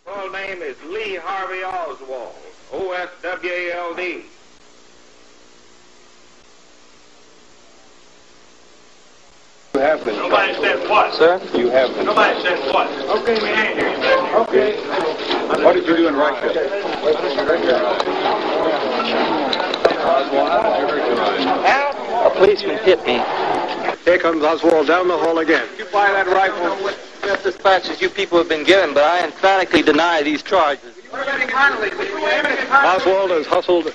Full name is Lee Harvey Oswald, O-S-W-A-L-D. You have been. Nobody said what? Sir? You have been. Nobody said what? Okay, we ain't here. Okay. What did you do in Russia? A policeman hit me. Here comes Oswald down the hall again. You buy that rifle? Just dispatches you people have been given, but I emphatically deny these charges. Oswald has hustled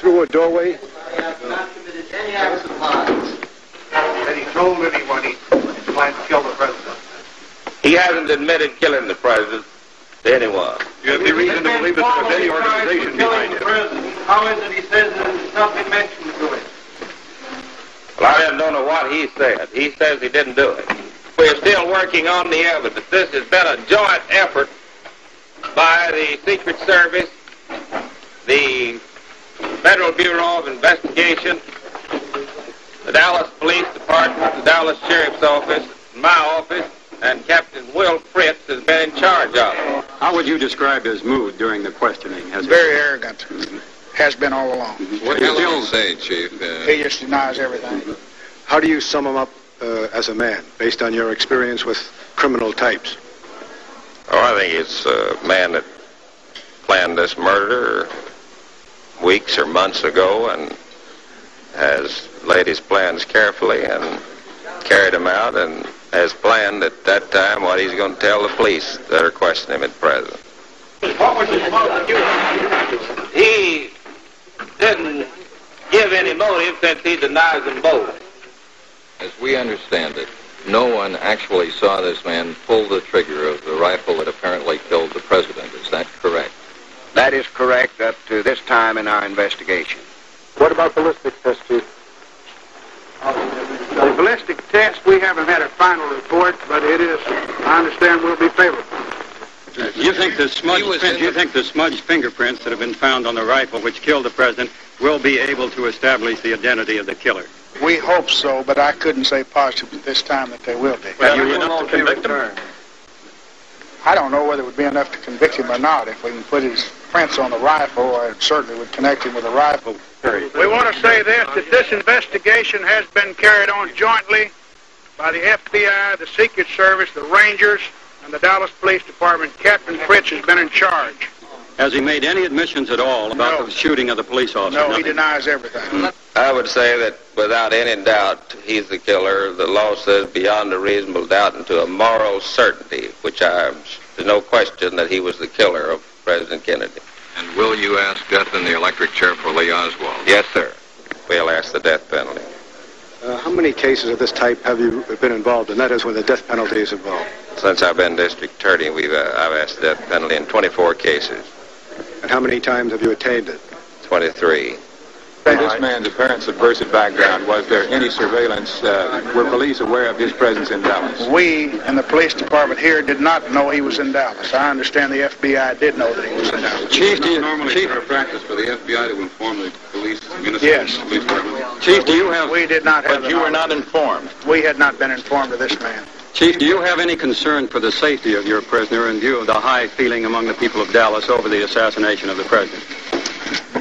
through a doorway. Not committed any acts of violence. That he told anyone he planned to kill the president. He hasn't admitted killing the president to anyone. You have any reason to believe that there was any organization behind it? How is it he says there's nothing mentioned to it? Well, I don't know what he said. He says he didn't do it. We're still working on the evidence. This has been a joint effort by the Secret Service, the Federal Bureau of Investigation, the Dallas Police Department, the Dallas Sheriff's Office, my office, and Captain Will Fritz has been in charge of it. How would you describe his mood during the questioning? Very arrogant. Has been all along. What do you say, Chief? He just denies everything. How do you sum him up as a man, based on your experience with criminal types? Oh, I think it's a man that planned this murder weeks or months ago and has laid his plans carefully and carried them out and has planned at that time what he's going to tell the police that are questioning him at present. What was his motive? He didn't give any motive since he denies them both. As we understand it, no one actually saw this man pull the trigger of the rifle that apparently killed the president. Is that correct? That is correct up to this time in our investigation. What about ballistic tests, Chief? The ballistic test, we haven't had a final report, but it is, I understand, will be favorable. You think the smudged fingerprints that have been found on the rifle which killed the president will be able to establish the identity of the killer? We hope so, but I couldn't say positively this time that they will be. Well, you enough to convict him? I don't know whether it would be enough to convict him or not. If we can put his prints on the rifle, I certainly would connect him with the rifle. We want to say this, that this investigation has been carried on jointly by the FBI, the Secret Service, the Rangers, and the Dallas Police Department. Captain Fritz has been in charge. Has he made any admissions at all about the shooting of the police officer? No, he denies everything. I would say that without any doubt he's the killer. The law says beyond a reasonable doubt and to a moral certainty, which there's no question that he was the killer of President Kennedy. And will you ask death in the electric chair for Lee Oswald? Yes, sir. We'll ask the death penalty. How many cases of this type have you been involved in? That is, when the death penalty is involved. Since I've been district attorney, I've asked the death penalty in 24 cases. And how many times have you attained it? 23. This man's apparent subversive background, was there any surveillance? Were police aware of his presence in Dallas? We in the police department here did not know he was in Dallas. I understand the FBI did know that he was in Dallas. Chief, do you normally practice for the FBI to inform the police, yes. Police department? Chief, do you have... We did not have... But you were not informed? We had not been informed of this man. Chief, do you have any concern for the safety of your prisoner in view of the high feeling among the people of Dallas over the assassination of the president?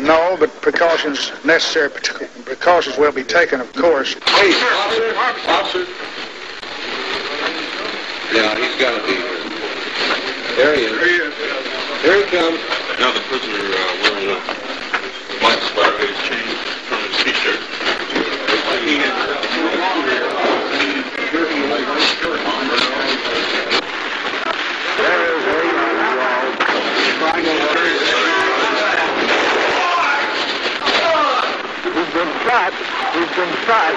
No, but precautions necessary, precautions will be taken, of course. Hey, officer. Yeah, he's got to be here. There he is. Here he comes. Now the prisoner wearing a white sweater is changed from his t-shirt. shot.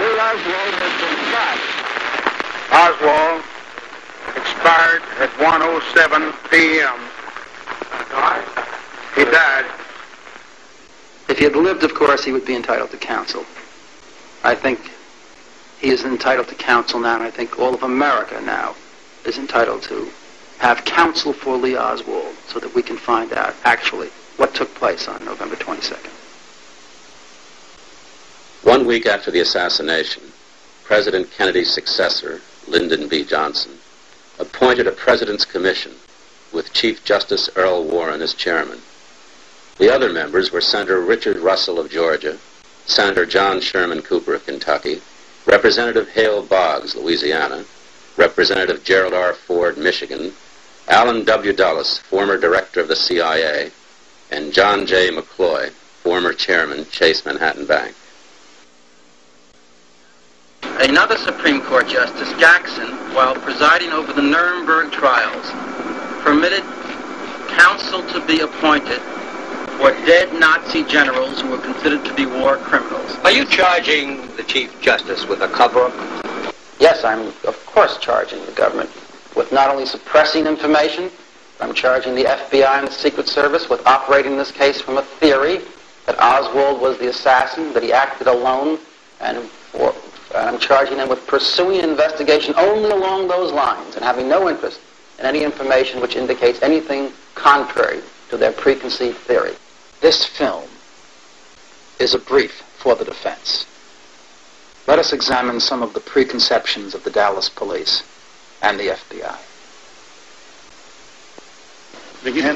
Lee Oswald has been shot. Oswald expired at 1:07 p.m. He died. If he had lived, of course, he would be entitled to counsel. I think he is entitled to counsel now, and I think all of America now is entitled to have counsel for Lee Oswald so that we can find out actually what took place on November 22nd. 1 week after the assassination, President Kennedy's successor, Lyndon B. Johnson, appointed a President's Commission with Chief Justice Earl Warren as chairman. The other members were Senator Richard Russell of Georgia, Senator John Sherman Cooper of Kentucky, Representative Hale Boggs, Louisiana, Representative Gerald R. Ford, Michigan, Allen W. Dulles, former director of the CIA, and John J. McCloy, former chairman, Chase Manhattan Bank. Another Supreme Court Justice, Jackson, while presiding over the Nuremberg trials, permitted counsel to be appointed for dead Nazi generals who were considered to be war criminals. Are you charging the Chief Justice with a cover-up? Yes, I'm of course charging the government with not only suppressing information, I'm charging the FBI and the Secret Service with operating this case from a theory that Oswald was the assassin, that he acted alone, and I'm charging them with pursuing an investigation only along those lines and having no interest in any information which indicates anything contrary to their preconceived theory. This film is a brief for the defense. Let us examine some of the preconceptions of the Dallas police and the FBI.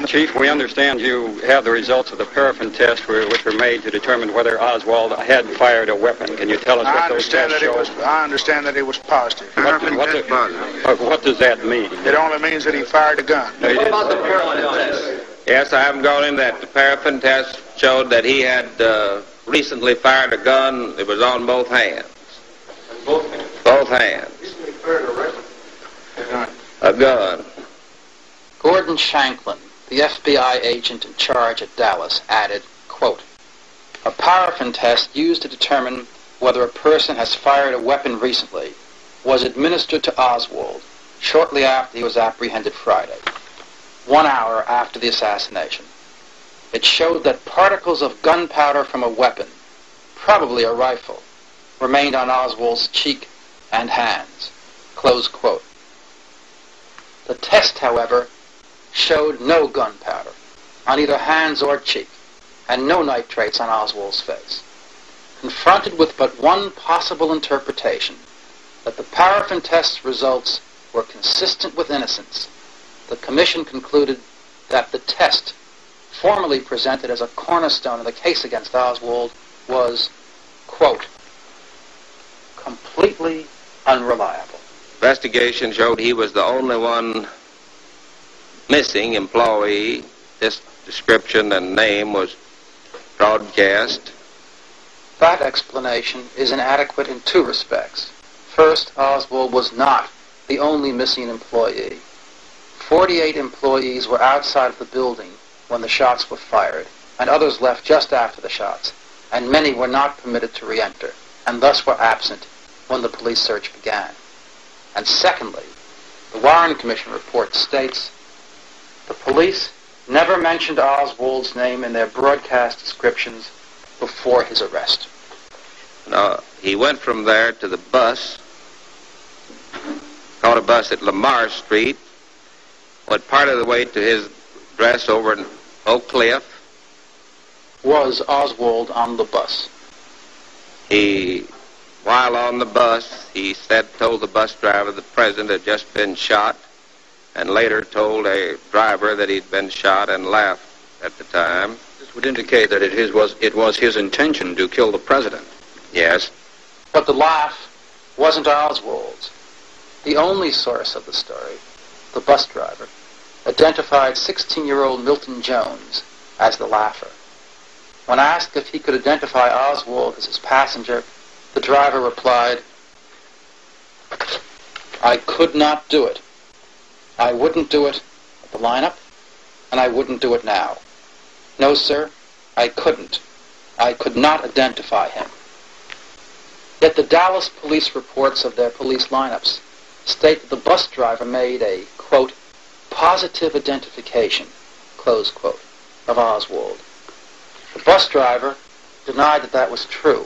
Chief, we understand you have the results of the paraffin test which were made to determine whether Oswald had fired a weapon. Can you tell us what those tests show? I understand that it was positive. What does that mean? It only means that he fired a gun. What about the paraffin test? Yes, I haven't gone in that. The paraffin test showed that he had recently fired a gun. It was on both hands. Both hands? Both hands. Recently fired a rifle? A gun. Gordon Shanklin, the FBI agent in charge at Dallas, added, quote, "A paraffin test used to determine whether a person has fired a weapon recently was administered to Oswald shortly after he was apprehended Friday, 1 hour after the assassination. It showed that particles of gunpowder from a weapon, probably a rifle, remained on Oswald's cheek and hands." Close quote. The test, however, showed no gunpowder on either hands or cheek, and no nitrates on Oswald's face. Confronted with but one possible interpretation, that the paraffin test results were consistent with innocence, the commission concluded that the test, formally presented as a cornerstone of the case against Oswald, was, quote, "completely unreliable." Investigation showed he was the only one missing employee. This description and name was broadcast. That explanation is inadequate in two respects. First, Oswald was not the only missing employee. 48 employees were outside of the building when the shots were fired, and others left just after the shots, and many were not permitted to re-enter, and thus were absent when the police search began. And secondly, the Warren Commission report states, the police never mentioned Oswald's name in their broadcast descriptions before his arrest. No, he went from there to the bus, caught a bus at Lamar Street, went part of the way to his address over in Oak Cliff. Was Oswald on the bus? While on the bus, he told the bus driver the president had just been shot, and later told a driver that he'd been shot and laughed at the time. This would indicate that it was his intention to kill the president. Yes. But the laugh wasn't Oswald's. The only source of the story, the bus driver, identified 16-year-old Milton Jones as the laugher. When asked if he could identify Oswald as his passenger, the driver replied, "I could not do it. I wouldn't do it at the lineup, and I wouldn't do it now. No, sir, I couldn't. I could not identify him." Yet the Dallas police reports of their police lineups state that the bus driver made a, quote, positive identification, close quote, of Oswald. The bus driver denied that that was true.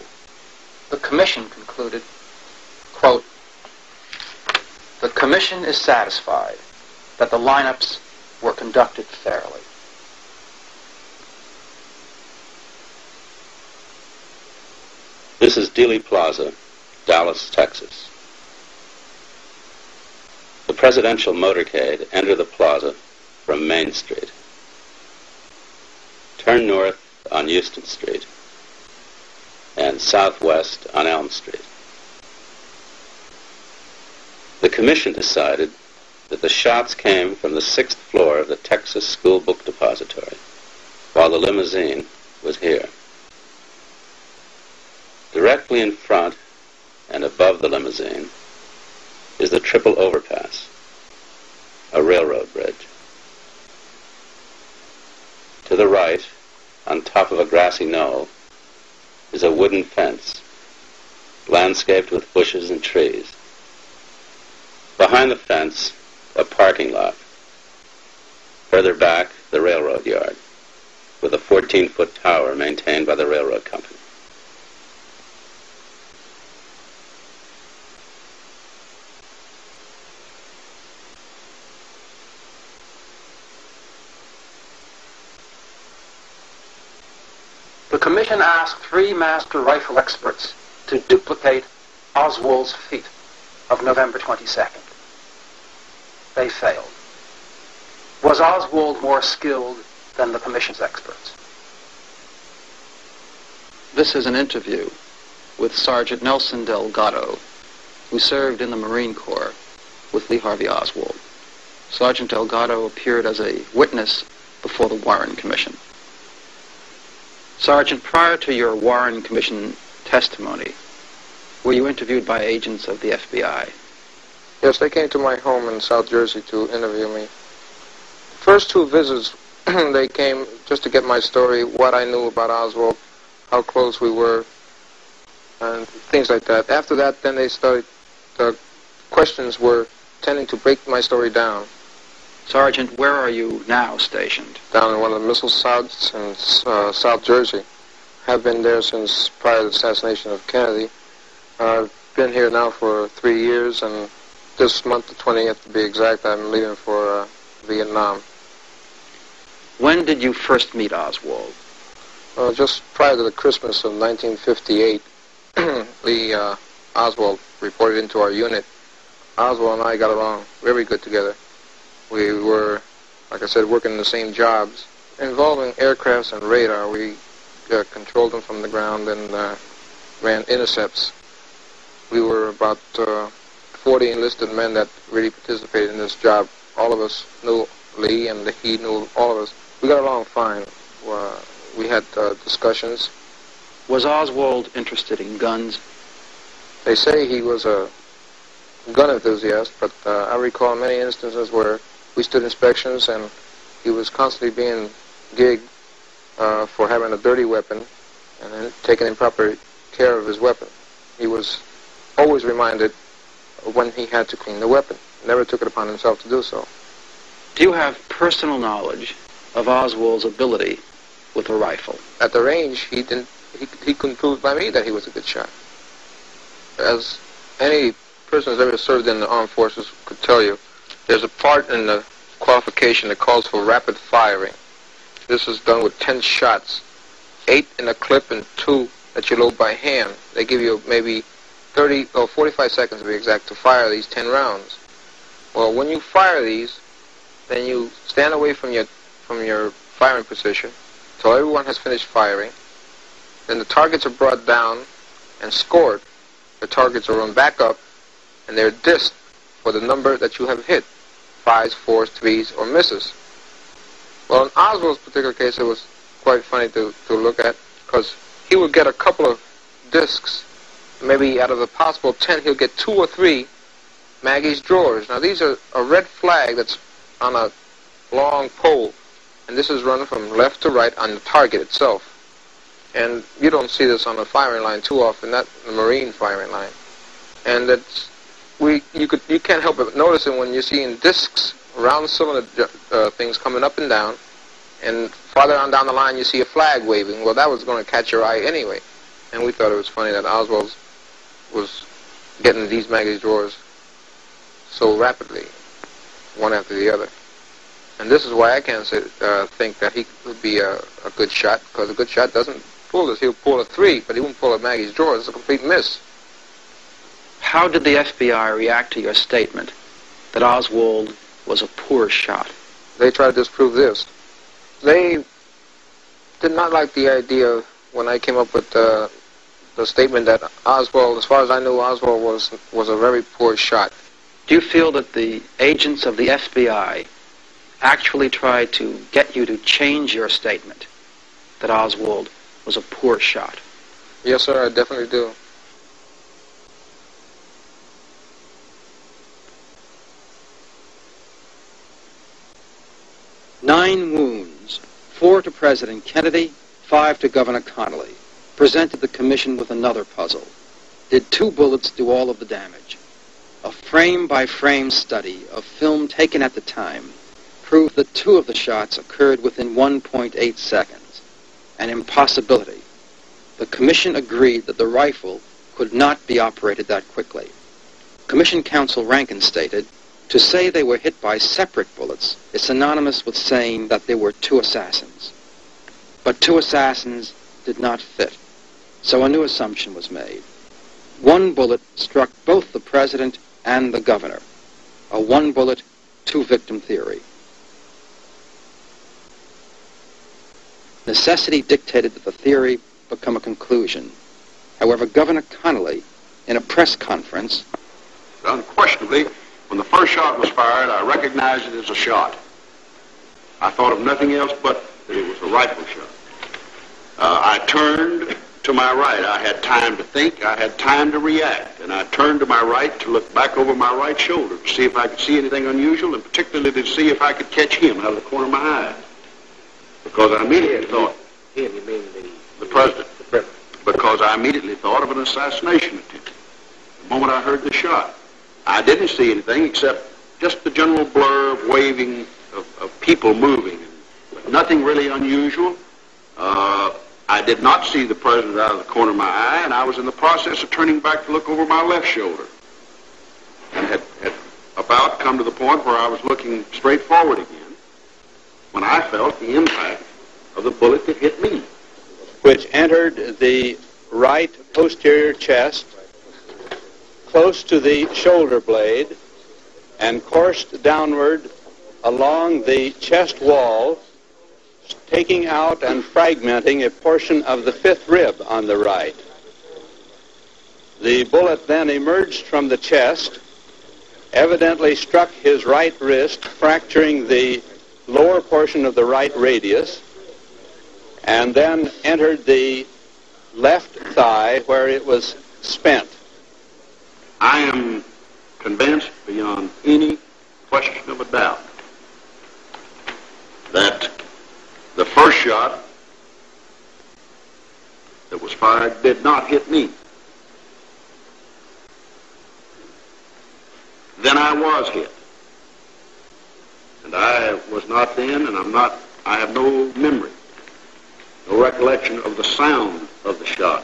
The commission concluded, quote, the commission is satisfied that the lineups were conducted fairly. This is Dealey Plaza, Dallas, Texas. The presidential motorcade entered the plaza from Main Street. Turn north on Houston Street and southwest on Elm Street. The commission decided that the shots came from the 6th floor of the Texas School Book Depository, while the limousine was here. Directly in front and above the limousine is the triple overpass, a railroad bridge. To the right, on top of a grassy knoll, is a wooden fence, landscaped with bushes and trees. Behind the fence, a parking lot. Further back, the railroad yard, with a 14-foot tower maintained by the railroad company. The commission asked 3 master rifle experts to duplicate Oswald's feat of November 22nd. They failed. Was Oswald more skilled than the commission's experts? This is an interview with Sergeant Nelson Delgado, who served in the Marine Corps with Lee Harvey Oswald. Sergeant Delgado appeared as a witness before the Warren Commission. Sergeant, prior to your Warren Commission testimony, were you interviewed by agents of the FBI? Yes, they came to my home in South Jersey to interview me. The first 2 visits, they came just to get my story, what I knew about Oswald, how close we were, and things like that. After that, then they started, the questions were tending to break my story down. Sergeant, where are you now stationed? Down in one of the missile sites in South Jersey. Have been there since prior to the assassination of Kennedy. I've been here now for 3 years, and this month, the 20th to be exact, I'm leaving for Vietnam. When did you first meet Oswald? Just prior to the Christmas of 1958, Lee Oswald reported into our unit. Oswald and I got along very good together. We were, like I said, working in the same jobs. Involving aircrafts and radar, we controlled them from the ground and ran intercepts. We were about 40 enlisted men that really participated in this job. All of us knew Lee, and he knew all of us. We got along fine. We had discussions. Was Oswald interested in guns? They say he was a gun enthusiast, but I recall many instances where we stood inspections and he was constantly being gigged for having a dirty weapon and then taking improper care of his weapon. He was always reminded of when he had to clean the weapon. Never took it upon himself to do so. Do you have personal knowledge of Oswald's ability with a rifle? At the range, he couldn't prove by me that he was a good shot. As any person who's ever served in the armed forces could tell you, there's a part in the qualification that calls for rapid firing. This is done with 10 shots, 8 in a clip and 2 that you load by hand. They give you maybe 30 or 45 seconds to be exact to fire these 10 rounds. Well, when you fire these, then you stand away from your firing position until everyone has finished firing. Then the targets are brought down and scored. The targets are run back up, and they're dissed for the number that you have hit, 5s, 4s, 3s, or misses. Well, in Oswald's particular case, it was quite funny to look at, because he would get a couple of discs. Maybe out of the possible 10, he'll get 2 or 3 Maggie's drawers. Now, these are a red flag that's on a long pole, and this is run from left to right on the target itself. And you don't see this on the firing line too often, not the Marine firing line. And that's, you can't help but notice it when you're seeing discs, round cylinder things coming up and down, and farther on down the line you see a flag waving. Well, that was going to catch your eye anyway. And we thought it was funny that Oswald was getting these magazine drawers so rapidly, one after the other. And this is why I can't think that he would be a good shot, because a good shot doesn't pull this. He'll pull a 3, but he won't pull a Maggie's drawer. It's a complete miss. How did the FBI react to your statement that Oswald was a poor shot? They tried to disprove this. They did not like the idea when I came up with the statement that Oswald, as far as I knew, Oswald was a very poor shot. Do you feel that the agents of the FBI actually tried to get you to change your statement that Oswald was a poor shot? Yes, sir, I definitely do. Nine wounds, 4 to President Kennedy, 5 to Governor Connolly, presented the commission with another puzzle. Did 2 bullets do all of the damage? A frame-by-frame study of film taken at the time proved that 2 of the shots occurred within 1.8 seconds, an impossibility. The commission agreed that the rifle could not be operated that quickly. Commission counsel Rankin stated, "To say they were hit by separate bullets is synonymous with saying that there were 2 assassins. But 2 assassins did not fit, so a new assumption was made. 1 bullet struck both the president and the governor. A 1-bullet, 2-victim theory. Necessity dictated that the theory become a conclusion. However, Governor Connolly, in a press conference, unquestionably, when the first shot was fired, I recognized it as a shot. I thought of nothing else but that it was a rifle shot. I turned to my right. I had time to think. I had time to react. And I turned to my right to look back over my right shoulder to see if I could see anything unusual, and particularly to see if I could catch him out of the corner of my eye. Because I immediately thought... Him, you mean the president. The president. Because I immediately thought of an assassination attempt. The moment I heard the shot, I didn't see anything except just the general blur of waving, of people moving. But nothing really unusual. I did not see the president out of the corner of my eye, and I was in the process of turning back to look over my left shoulder. And had about come to the point where I was looking straight forward again when I felt the impact of the bullet that hit me. Which entered the right posterior chest, close to the shoulder blade, and coursed downward along the chest wall, taking out and fragmenting a portion of the 5th rib on the right. The bullet then emerged from the chest, evidently struck his right wrist, fracturing the lower portion of the right radius, and then entered the left thigh where it was spent. I am convinced beyond any question of a doubt that the first shot that was fired did not hit me. Then I was hit. And I was not then, and I have no memory, no recollection of the sound of the shot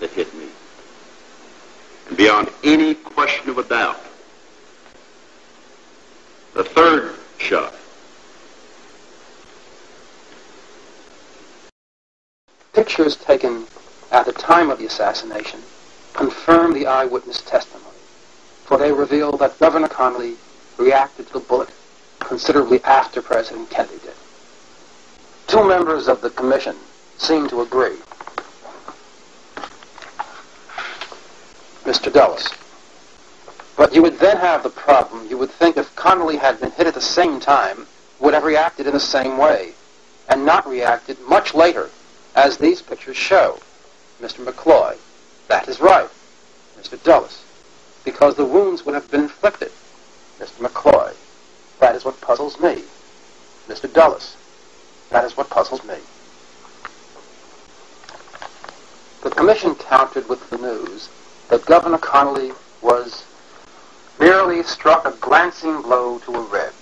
that hit me. And beyond any question of a doubt, the third shot. Pictures taken at the time of the assassination confirm the eyewitness testimony, for they reveal that Governor Connolly reacted to the bullet considerably after President Kennedy did. 2 members of the commission seem to agree. Mr. Dulles. But you would then have the problem, you would think if Connolly had been hit at the same time, would have reacted in the same way, and not reacted much later, as these pictures show. Mr. McCloy, that is right. Mr. Dulles, because the wounds would have been inflicted. Mr. McCloy, that is what puzzles me. Mr. Dulles, that is what puzzles me. Commission countered with the news that Governor Connolly was merely struck a glancing blow to a rib,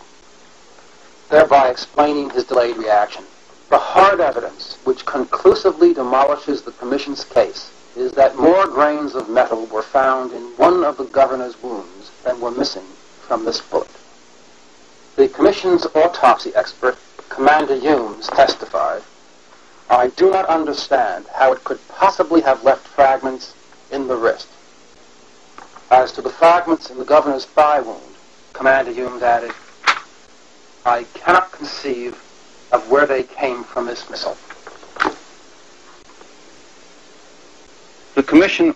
thereby explaining his delayed reaction. The hard evidence which conclusively demolishes the Commission's case is that more grains of metal were found in one of the governor's wounds than were missing from this bullet. The Commission's autopsy expert, Commander Humes, testified, "I do not understand how it could possibly have left fragments in the wrist." As to the fragments in the governor's thigh wound, Commander Humes added, "I cannot conceive of where they came from this missile." The Commission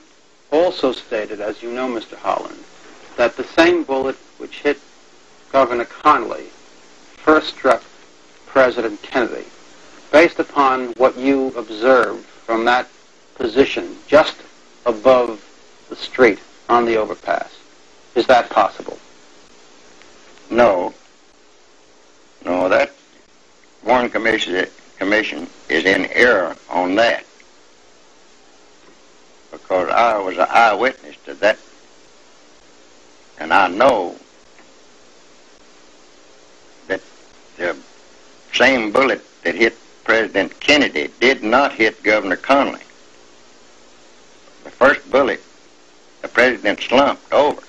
also stated, as you know, Mr. Holland, that the same bullet which hit Governor Connolly first struck President Kennedy, based upon what you observed from that position just above the street on the overpass. Is that possible? No. No, that Warren Commission is in error on that, because I was an eyewitness to that, and I know that the same bullet that hit President Kennedy did not hit Governor Connolly. The first bullet, the president slumped over,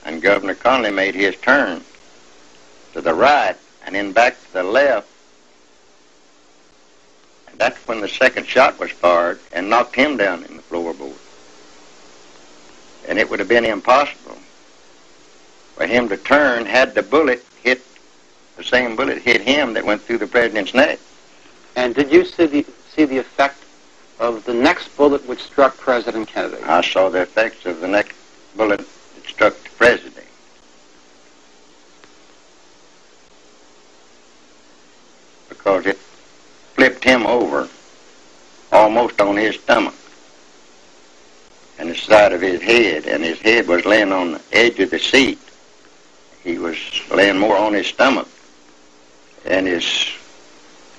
and Governor Connolly made his turn to the right and then back to the left. And that's when the second shot was fired and knocked him down in the floorboard. And it would have been impossible for him to turn had the same bullet hit him that went through the president's neck. And did you see the effect of the next bullet which struck President Kennedy? I saw the effects of the next bullet that struck the president, because it flipped him over almost on his stomach and the side of his head, and his head was laying on the edge of the seat. He was laying more on his stomach, and his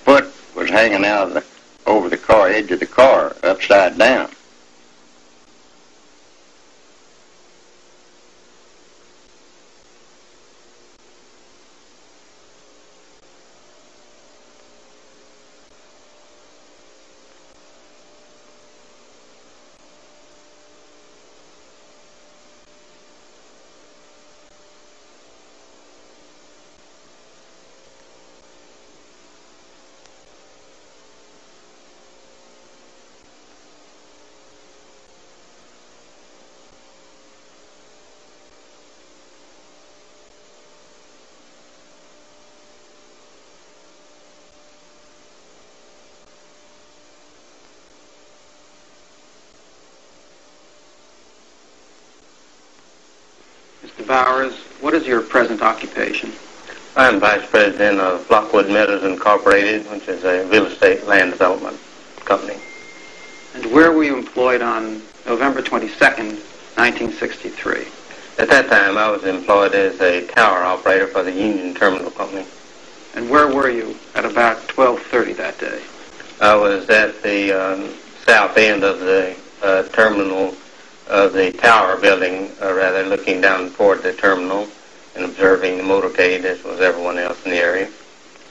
foot was hanging out over the car edge of the car, upside down. Bowers, what is your present occupation? I am Vice President of Lockwood Meadows Incorporated, which is a real estate land development company. And where were you employed on November 22nd, 1963? At that time, I was employed as a tower operator for the Union Terminal Company. And where were you at about 12:30 that day? I was at the south end of the terminal of the tower building, rather looking down toward the terminal and observing the motorcade, as was everyone else in the area.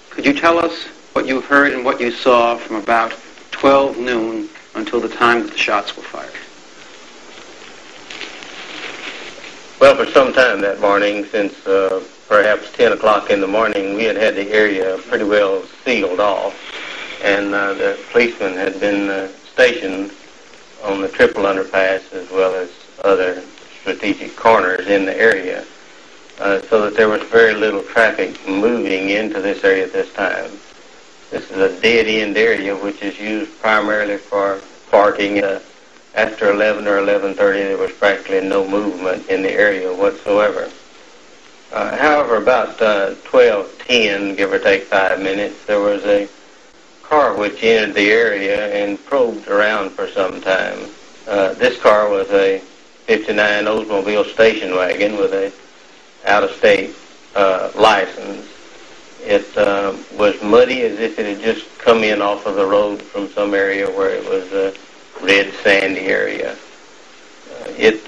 Could you tell us what you heard and what you saw from about 12 noon until the time that the shots were fired? Well, for some time that morning, since perhaps 10 o'clock in the morning, we had the area pretty well sealed off, and the policemen had been stationed on the triple underpass as well as other strategic corners in the area, so that there was very little traffic moving into this area at this time. This is a dead-end area which is used primarily for parking. After 11 or 11:30, there was practically no movement in the area whatsoever. However, about 12:10, give or take 5 minutes, there was a car which entered the area and probed around for some time. This car was a 59 Oldsmobile station wagon with a out-of-state license. It was muddy, as if it had just come in off of the road from some area where it was red sandy area. It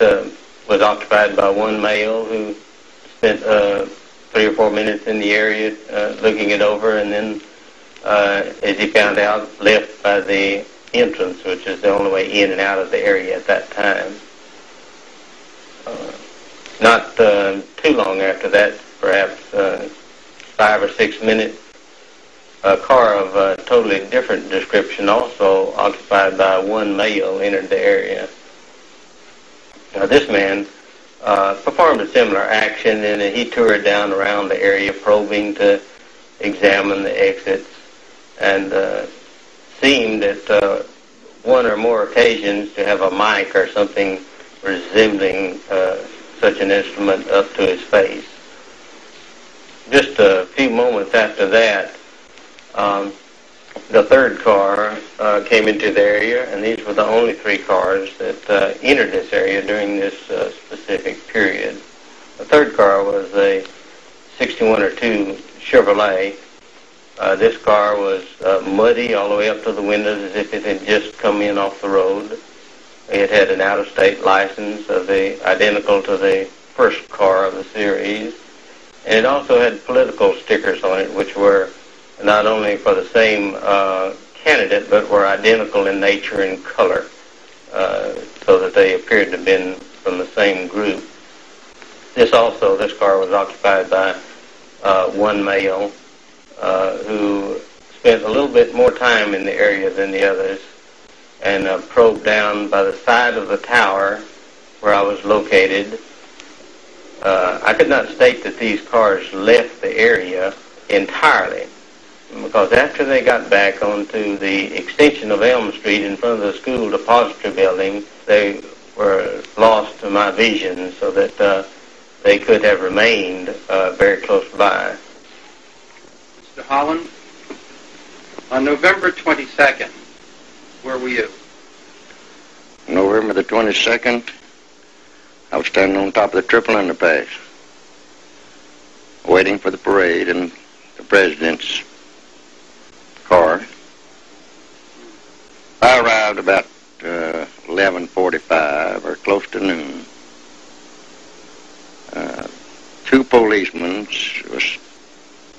was occupied by one male who spent 3 or 4 minutes in the area looking it over, and then, as he found out, left by the entrance, which is the only way in and out of the area at that time. Not too long after that, perhaps 5 or 6 minutes, a car of a totally different description, also occupied by one male, entered the area. Now, this man performed a similar action, and he toured down around the area probing to examine the exits, and seemed at one or more occasions to have a mic or something resembling such an instrument up to his face. Just a few moments after that, the third car came into the area, and these were the only 3 cars that entered this area during this specific period. The third car was a 61 or 2 Chevrolet. This car was muddy all the way up to the windows as if it had just come in off the road. It had an out-of-state license identical to the first car of the series. And it also had political stickers on it, which were not only for the same candidate, but were identical in nature and color, so that they appeared to have been from the same group. This car was occupied by one male who spent a little bit more time in the area than the others, and probed down by the side of the tower where I was located. I could not state that these cars left the area entirely, because after they got back onto the extension of Elm Street in front of the school depository building, they were lost to my vision, so that they could have remained very close by. Mr. Holland, on November 22nd, where were you? November the 22nd, I was standing on top of the triple underpass, waiting for the parade and the president's car. I arrived about 11:45 or close to noon. 2 policemen was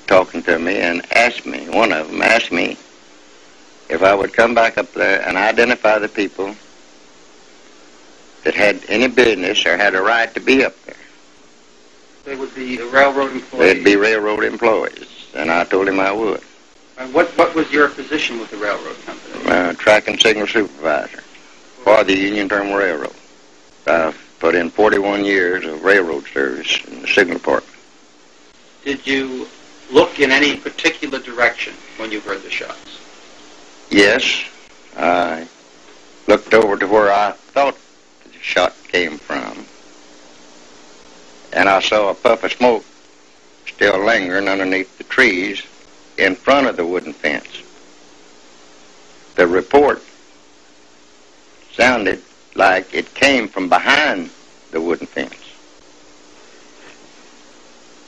talking to me and one of them asked me if I would come back up there and identify the people that had any business or had a right to be up there. They would be the railroad employees? They'd be railroad employees, and I told him I would. What was your position with the railroad company? Track and signal supervisor for the Union Terminal Railroad. I've put in 41 years of railroad service in the signal department. Did you look in any particular direction when you heard the shots? Yes. I looked over to where I thought the shot came from, and I saw a puff of smoke still lingering underneath the trees in front of the wooden fence. The report sounded like it came from behind the wooden fence.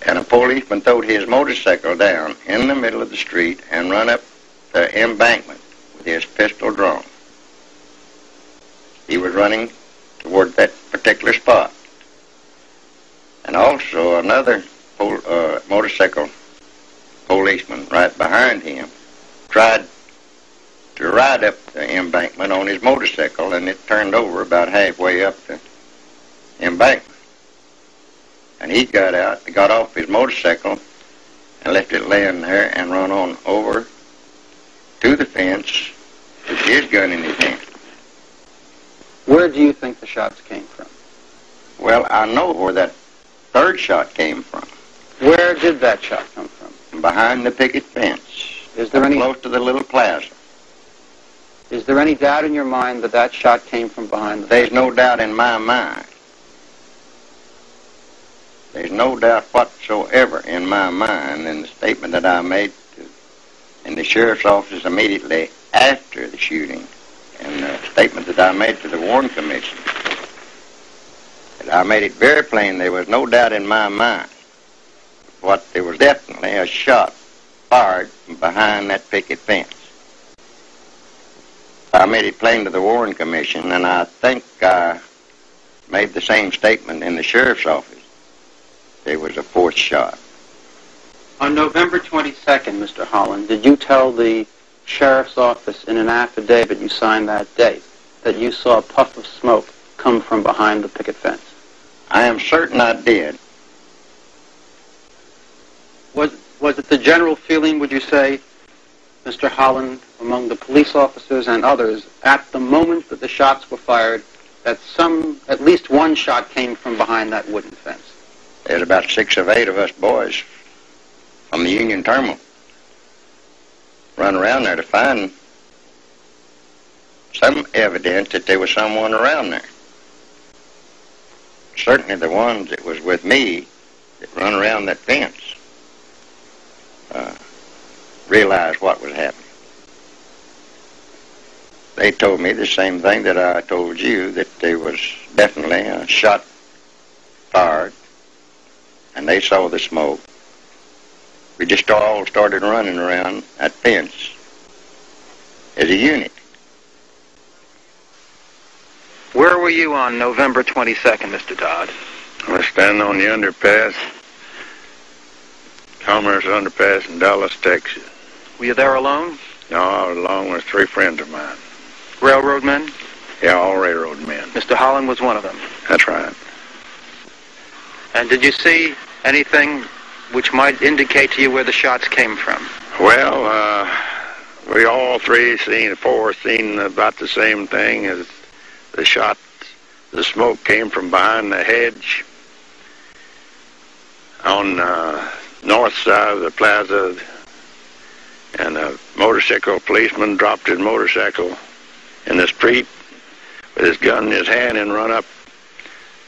And a policeman throwed his motorcycle down in the middle of the street and run up the embankment with his pistol drawn. He was running toward that particular spot. And also another motorcycle policeman right behind him tried to ride up the embankment on his motorcycle, and it turned over about halfway up the embankment. And he got off his motorcycle and left it laying there and run on over to the fence with his gun in his hand. Where do you think the shots came from? Well, I know where that third shot came from. Where did that shot come from? Behind the picket fence. Is there any close to the little plaza? Is there any doubt in your mind that that shot came from behind the fence? There's no doubt in my mind. There's no doubt whatsoever in my mind in the statement that I made in the sheriff's office immediately after the shooting, and the statement that I made to the Warren Commission. That I made it very plain there was no doubt in my mind. There was definitely a shot fired from behind that picket fence. I made it plain to the Warren Commission, and I think I made the same statement in the sheriff's office. There was a fourth shot. On November 22nd, Mr. Holland, did you tell the sheriff's office in an affidavit you signed that day that you saw a puff of smoke come from behind the picket fence? I am certain I did. Was it the general feeling, would you say, Mr. Holland, among the police officers and others, at the moment that the shots were fired, that at least one shot came from behind that wooden fence? There's about 6 or 8 of us boys from the Union Terminal run around there to find some evidence that there was someone around there. Certainly the ones that was with me that run around that fence realized what was happening. They told me the same thing that I told you, that there was definitely a shot fired, and they saw the smoke. We just all started running around that fence as a unit. Where were you on November 22nd, Mr. Dodd? I was standing on the underpass, Commerce Underpass in Dallas, Texas. Were you there alone? No, I was along with 3 friends of mine. Railroad men? Yeah, all railroad men. Mr. Holland was one of them. That's right. And did you see anything which might indicate to you where the shots came from? Well, we all 4 seen about the same thing. As the shots, the smoke came from behind the hedge on north side of the plaza, and a motorcycle policeman dropped his motorcycle in the street with his gun in his hand and run up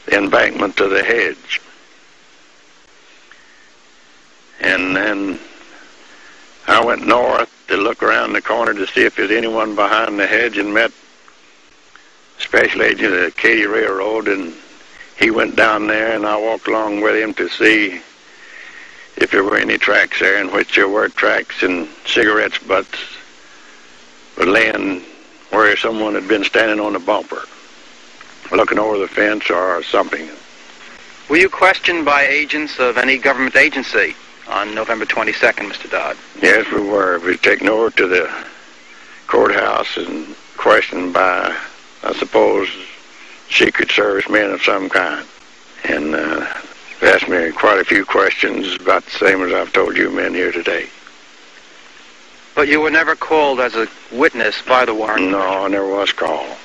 the embankment to the hedge. And then I went north to look around the corner to see if there's anyone behind the hedge, and met Special Agent of the Katy Railroad, and he went down there, and I walked along with him to see if there were any tracks there, in which there were tracks, and cigarettes butts were laying where someone had been standing on the bumper, looking over the fence or something. Were you questioned by agents of any government agency on November 22nd, Mr. Dodd? Yes, we were. We were taken over to the courthouse and questioned by, I suppose, Secret Service men of some kind. And they asked me quite a few questions, about the same as I've told you men here today. But you were never called as a witness by the Warren? No, I never was called.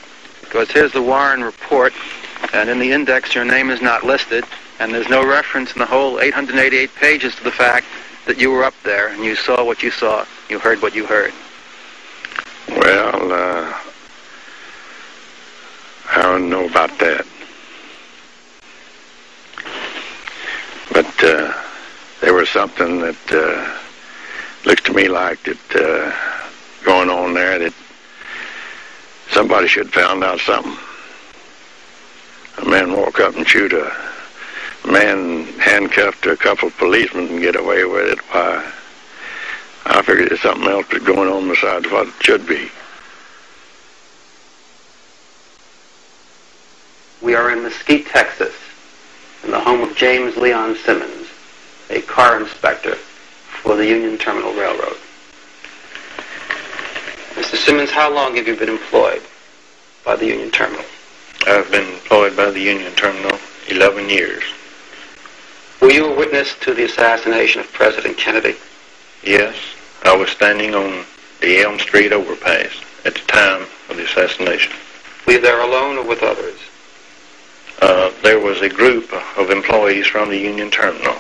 Because here's the Warren report, and in the index your name is not listed, and there's no reference in the whole 888 pages to the fact that you were up there and you saw what you saw, you heard what you heard. Well, I don't know about that. But there was something that looks to me like that going on there, that somebody should have found out something. A man walk up and shoot a man handcuffed to a couple of policemen and get away with it. Why, I figured there's something else that's going on besides what it should be. We are in Mesquite, Texas, in the home of James Leon Simmons, a car inspector for the Union Terminal Railroad. Mr. Simmons, how long have you been employed by the Union Terminal? I've been employed by the Union Terminal 11 years. Were you a witness to the assassination of President Kennedy? Yes, I was standing on the Elm Street overpass at the time of the assassination. Were you there alone or with others? There was a group of employees from the Union Terminal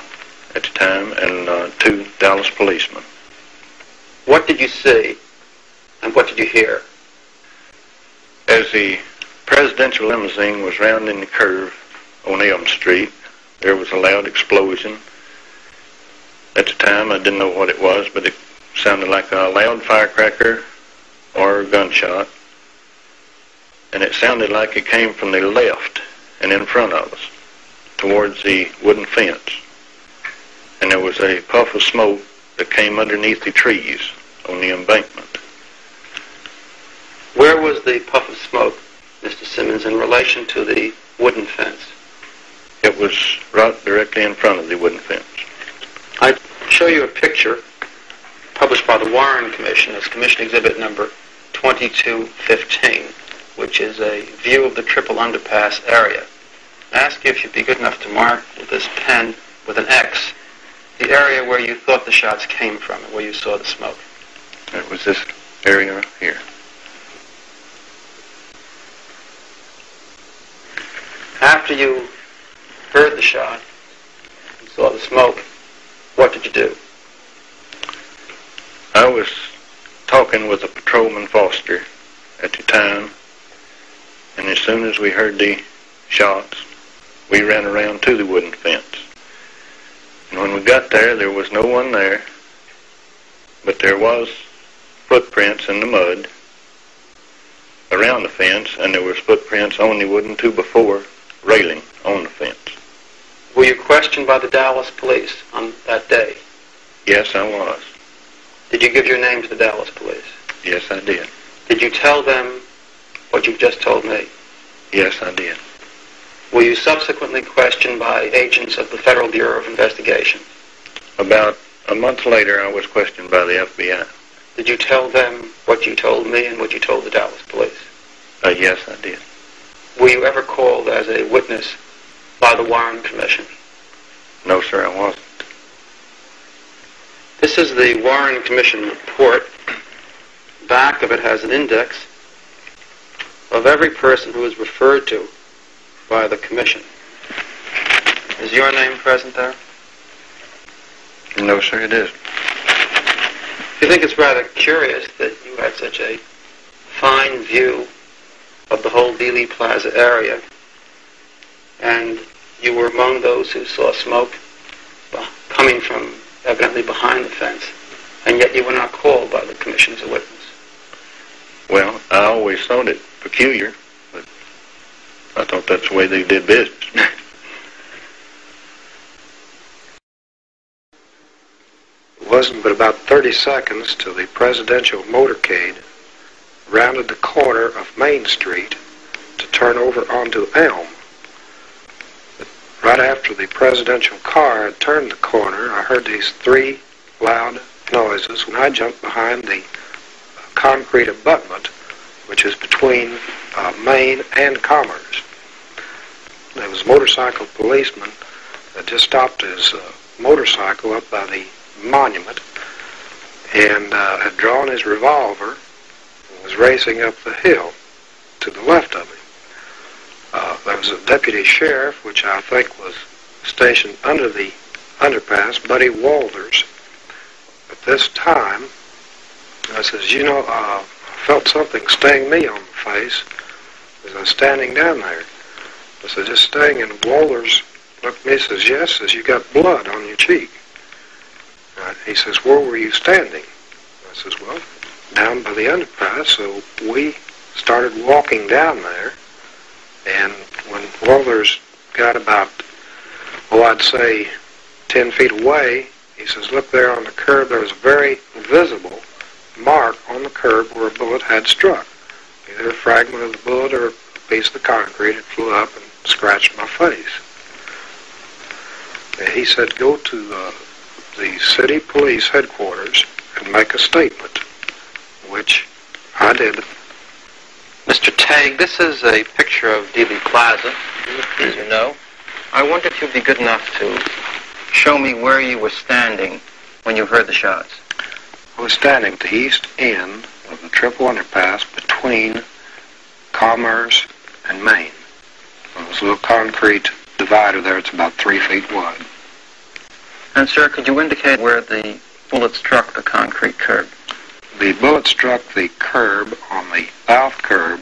at the time, and 2 Dallas policemen. What did you see, and what did you hear? As the presidential limousine was rounding the curve on Elm Street, there was a loud explosion. At the time, I didn't know what it was, but it sounded like a loud firecracker or a gunshot. And it sounded like it came from the left and in front of us, towards the wooden fence. And there was a puff of smoke that came underneath the trees on the embankment. Where was the puff of smoke, Mr. Simmons, in relation to the wooden fence? It was right directly in front of the wooden fence. I show you a picture published by the Warren Commission as Commission Exhibit number 2215, which is a view of the triple underpass area. I ask you if you'd be good enough to mark with this pen with an X the area where you thought the shots came from and where you saw the smoke. It was this area here. After you heard the shot and saw the smoke, what did you do? I was talking with a patrolman Foster at the time, and as soon as we heard the shots, we ran around to the wooden fence. And when we got there, there was no one there, but there was footprints in the mud around the fence, and there was footprints on the wooden 2x4 railing on the fence. Were you questioned by the Dallas police on that day? Yes, I was. Did you give your name to the Dallas police? Yes, I did. Did you tell them what you've just told me? Yes, I did. Were you subsequently questioned by agents of the Federal Bureau of Investigation? About a month later, I was questioned by the FBI. Did you tell them what you told me and what you told the Dallas police? Yes, I did. Were you ever called as a witness by the Warren Commission? No, sir, I wasn't. This is the Warren Commission report. Back of it has an index of every person who is referred to by the Commission. Is your name present there? No, sir, it isn't. You think it's rather curious that you had such a fine view of the whole Dealey Plaza area, and you were among those who saw smoke coming from evidently behind the fence, and yet you were not called by the Commission as a witness? Well, I always thought it peculiar, but I thought that's the way they did business. It wasn't but about 30 seconds till the presidential motorcade rounded the corner of Main Street to turn over onto Elm. But right after the presidential car had turned the corner, I heard these three loud noises when I jumped behind the concrete abutment, which is between Main and Commerce. There was a motorcycle policeman that just stopped his motorcycle up by the monument and had drawn his revolver and was racing up the hill to the left of him. There was a deputy sheriff, which I think was stationed under the underpass, Buddy Walters. At this time, I says, you know, I felt something sting me on the face as I was standing down there. I said, just sting, and Walters looked at me and says, yes, says, you got blood on your cheek. He says, where were you standing? I says, well, down by the underpass. So we started walking down there, and when Walters got about, I'd say 10 feet away, he says, look there on the curb, there was a very visible mark on the curb where a bullet had struck. Either a fragment of the bullet or a piece of the concrete. It flew up and scratched my face. And he said, go to the city police headquarters and make a statement, which I did. Mr. Tagg, this is a picture of Dealey Plaza, as you know. I wonder if you'd be good enough to show me where you were standing when you heard the shots. I was standing at the east end of the triple underpass between Commerce and Main. There's a little concrete divider there. It's about 3 feet wide. And, sir, could you indicate where the bullet struck the concrete curb? The bullet struck the curb on the south curb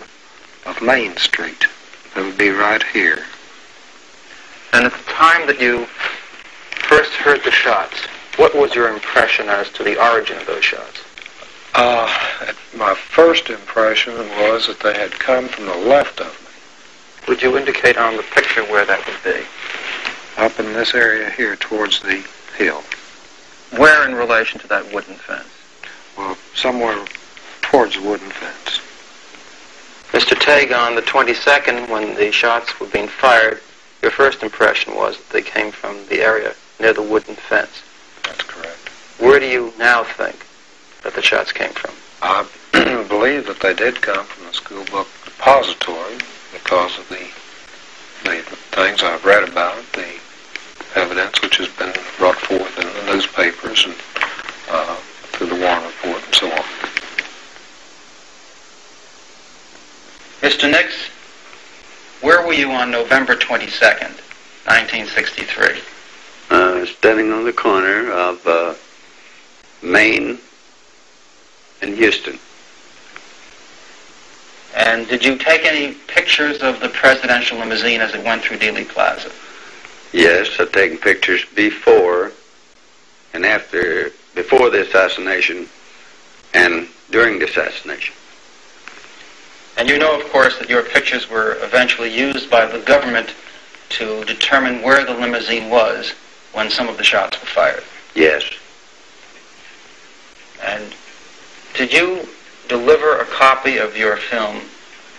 of Main Street. That would be right here. And at the time that you first heard the shots, what was your impression as to the origin of those shots? My first impression was that they had come from the left of me. Would you indicate on the picture where that would be? Up in this area here towards the hill. Where in relation to that wooden fence? Well, somewhere towards the wooden fence. Mr. Tague, on the 22nd, when the shots were being fired, your first impression was that they came from the area near the wooden fence. That's correct. Where do you now think that the shots came from? I believe that they did come from the school book depository because of the things I've read about, the evidence which has been brought forth in the newspapers and through the Warren Report and so on. Mr. Nix, where were you on November 22nd, 1963? Standing on the corner of Main and Houston. And did you take any pictures of the presidential limousine as it went through Dealey Plaza? Yes, I've taken pictures before and after, before the assassination and during the assassination. And you know, of course, that your pictures were eventually used by the government to determine where the limousine was when some of the shots were fired. Yes. And did you deliver a copy of your film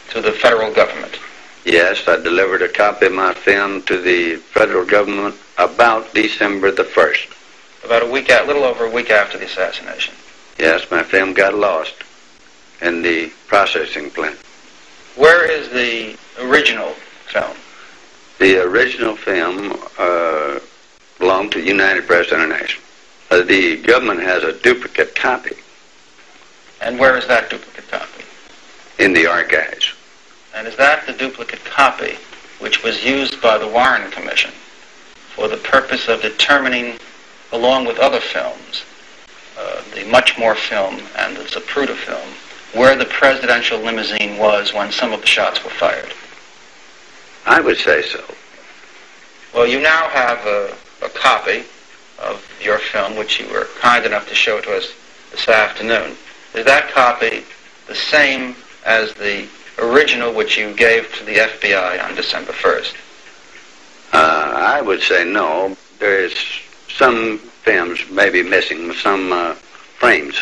to the federal government? Yes, I delivered a copy of my film to the federal government about December the 1st. About a little over a week after the assassination. Yes, my film got lost in the processing plant. Where is the original film? The original film belonged to United Press International. The government has a duplicate copy. And where is that duplicate copy? In the archives. And is that the duplicate copy which was used by the Warren Commission for the purpose of determining, along with other films, the Muchmore film and the Zapruder film, where the presidential limousine was when some of the shots were fired? I would say so. Well, you now have a copy of your film, which you were kind enough to show to us this afternoon. Is that copy the same as the original which you gave to the FBI on December 1st? I would say no. There is some films maybe missing, some frames.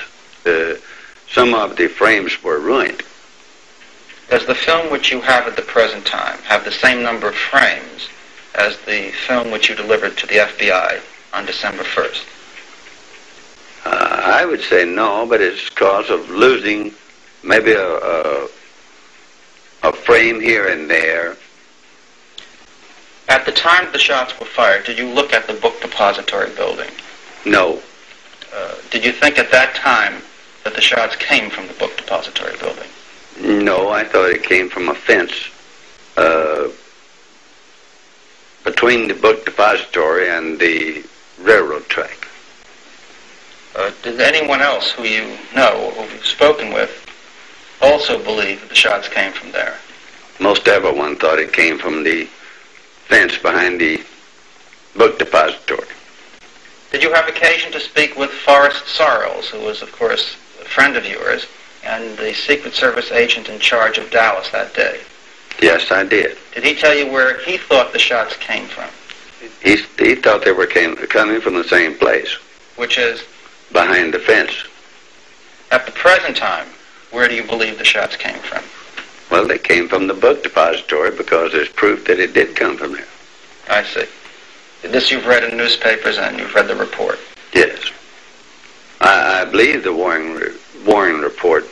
Some of the frames were ruined. Does the film which you have at the present time have the same number of frames as the film which you delivered to the FBI on December 1st? I would say no, but it's because of losing maybe a frame here and there. At the time the shots were fired, did you look at the book depository building? No. Did you think at that time that the shots came from the book depository building? No, I thought it came from a fence between the book depository and the railroad track. Did anyone else who you know, who you've spoken with, also believe that the shots came from there? Most everyone thought it came from the fence behind the book depository. Did you have occasion to speak with Forrest Sorrells, who was, of course, a friend of yours, and the Secret Service agent in charge of Dallas that day? Yes, I did. Did he tell you where he thought the shots came from? He thought they were coming from the same place. Which is? Behind the fence. At the present time, where do you believe the shots came from? Well, they came from the book depository because there's proof that it did come from there. I see. This you've read in newspapers and you've read the report? Yes. I believe the Warren Report.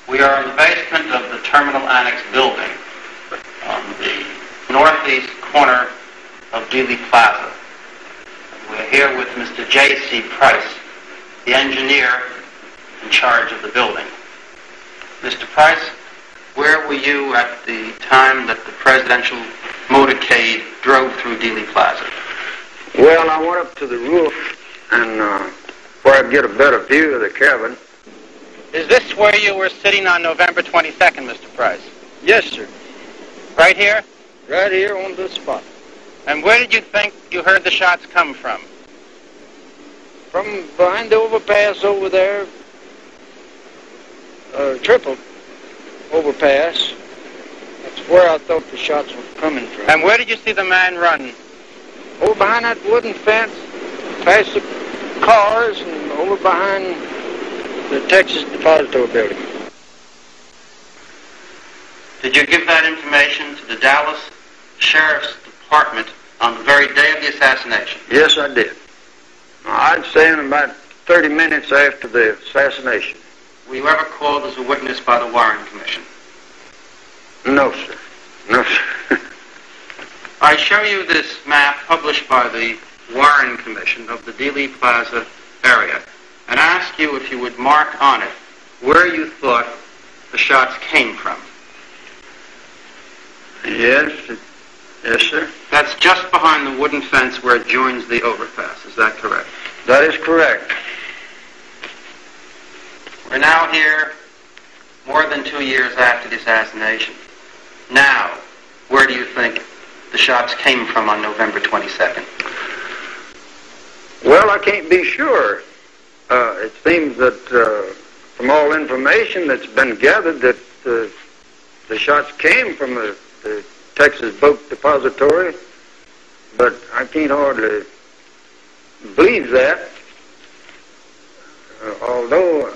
We are in the basement of the Terminal Annex building on the northeast corner of Dealey Plaza. We're here with Mr. J.C. Price, the engineer in charge of the building. Mr. Price, where were you at the time that the presidential motorcade drove through Dealey Plaza? Well, I went up to the roof and where I'd get a better view of the cabin. Is this where you were sitting on November 22nd, Mr. Price? Yes, sir. Right here? Right here on this spot. And where did you think you heard the shots come from? From behind the overpass over there. Triple overpass. That's where I thought the shots were coming from. And where did you see the man run? Over behind that wooden fence, past the cars, and over behind the Texas Depository building. Did you give that information to the Dallas Sheriff's Department on the very day of the assassination? Yes, I did. I'd say in about 30 minutes after the assassination. Were you ever called as a witness by the Warren Commission? No, sir. No, sir. I show you this map published by the Warren Commission of the Dealey Plaza area and ask you if you would mark on it where you thought the shots came from. Yes. Yes, sir. That's just behind the wooden fence where it joins the overpass. Is that correct? That is correct. We're now here more than 2 years after the assassination. Now, where do you think the shots came from on November 22nd? Well, I can't be sure. It seems that from all information that's been gathered that the shots came from the Texas Boat Depository, but I can't hardly believe that. Although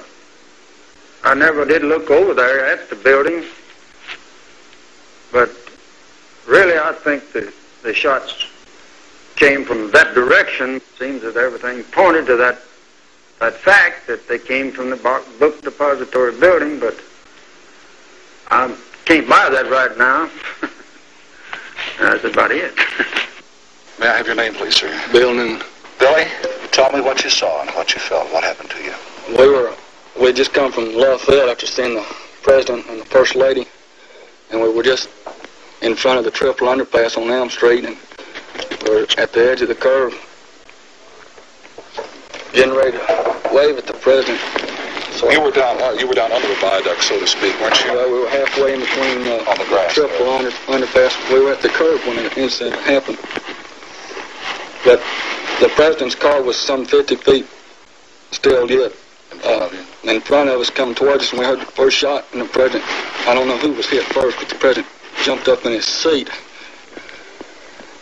I never did look over there at the building, but really I think the shots came from that direction. It seems that everything pointed to that fact that they came from the Book Depository building, but I can't buy that right now. That's about it. May I have your name, please, sir? Bill Newman. Billy, tell me what you saw and what you felt. What happened to you? We just come from Love Field after seeing the President and the First Lady, and we were just in front of the triple underpass on Elm Street, and we're at the edge of the curve, getting ready to wave at the President. So you were down under the viaduct, so to speak, weren't you? Well, we were halfway in between on the grass triple underpass. We were at the curve when the incident happened. But the President's car was some 50 feet still yet. In front of us, coming towards us, and we heard the first shot, and the President, I don't know who was hit first, but the President jumped up in his seat.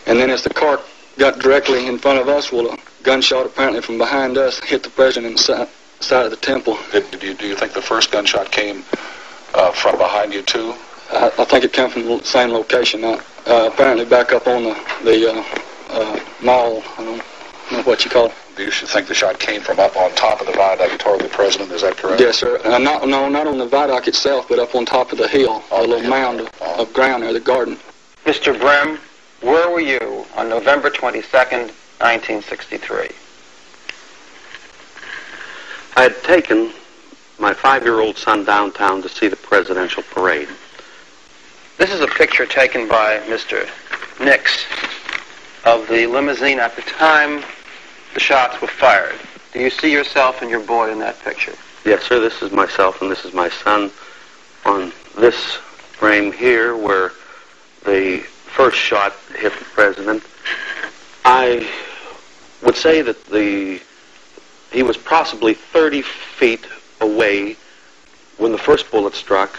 And then as the car got directly in front of us, well, a gunshot apparently from behind us hit the President in the side of the temple. Do you think the first gunshot came from behind you, too? I think it came from the same location. Apparently back up on the mall, I don't know what you call it. You should think the shot came from up on top of the viaduct toward the President, is that correct? Yes, sir. Not on the viaduct itself, but up on top of the hill, a little mound of ground there, the garden. Mr. Brehm, where were you on November 22nd, 1963? I had taken my 5-year-old son downtown to see the presidential parade. This is a picture taken by Mr. Nix of the limousine at the time the shots were fired. Do you see yourself and your boy in that picture? Yes, sir. This is myself and this is my son on this frame here where the first shot hit the President. I would say that he was possibly 30 feet away when the first bullet struck,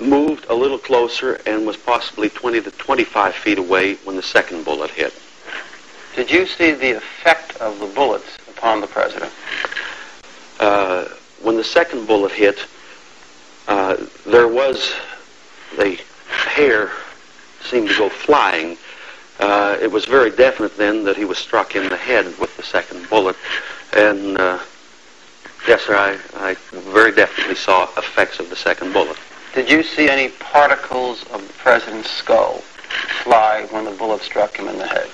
moved a little closer, and was possibly 20 to 25 feet away when the second bullet hit. Did you see the effect of the bullets upon the President? When the second bullet hit, there was the hair seemed to go flying. It was very definite then that he was struck in the head with the second bullet. And yes, sir, I very definitely saw effects of the second bullet. Did you see any particles of the President's skull fly when the bullet struck him in the head?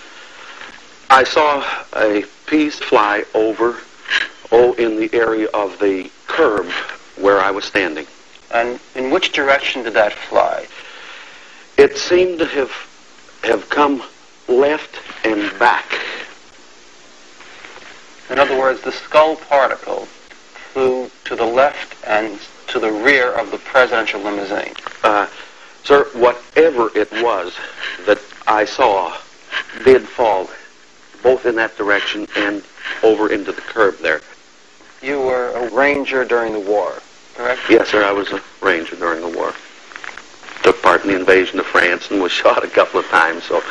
I saw a piece fly over, in the area of the curb where I was standing. And in which direction did that fly? It seemed to have come left and back. In other words, the skull particle flew to the left and to the rear of the presidential limousine. Sir, whatever it was that I saw did fall both in that direction and over into the curb there. You were a ranger during the war, correct? Yes, sir, I was a ranger during the war. Took part in the invasion of France and was shot a couple of times. So,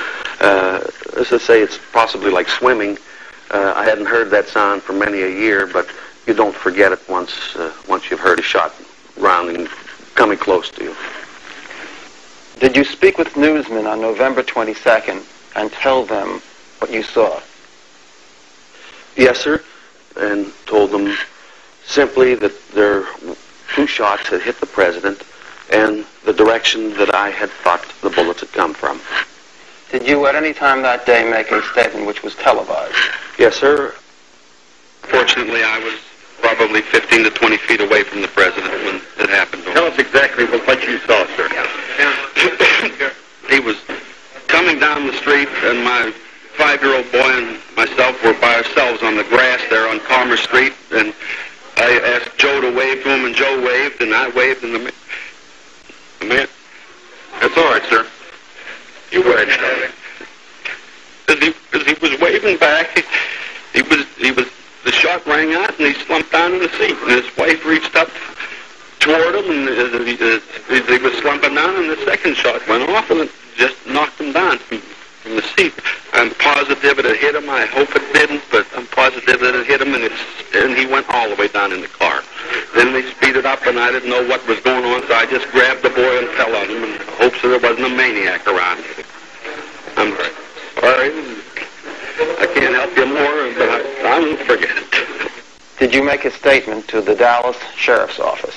let's just say it's possibly like swimming. I hadn't heard that sound for many a year, but you don't forget it once you've heard a shot rounding, coming close to you. Did you speak with newsmen on November 22nd and tell them what you saw? Yes, sir, and told them simply that their 2 shots had hit the president and the direction that I had thought the bullets had come from. Did you at any time that day make a statement which was televised? Yes, sir. Fortunately, I was probably 15 to 20 feet away from the president when it happened. Tell us exactly what you saw, sir. He was coming down the street, and my 5-year-old boy and myself were by ourselves on the grass there on Commerce Street, and I asked Joe to wave to him, and Joe waved, and I waved, and the man... That's all right, sir. You waved. As he was waving back, the shot rang out, and he slumped down in the seat, and his wife reached up toward him, and as he was slumping down, and the second shot went off, and it just knocked him down from the seat. I'm positive it had hit him. I hope it didn't, but I'm positive that it hit him, and he went all the way down in the car. Then they speeded up, and I didn't know what was going on, so I just grabbed the boy and fell on him in hopes that there wasn't a maniac around. I'm sorry. I can't help you more, but I won't forget it. Did you make a statement to the Dallas Sheriff's Office?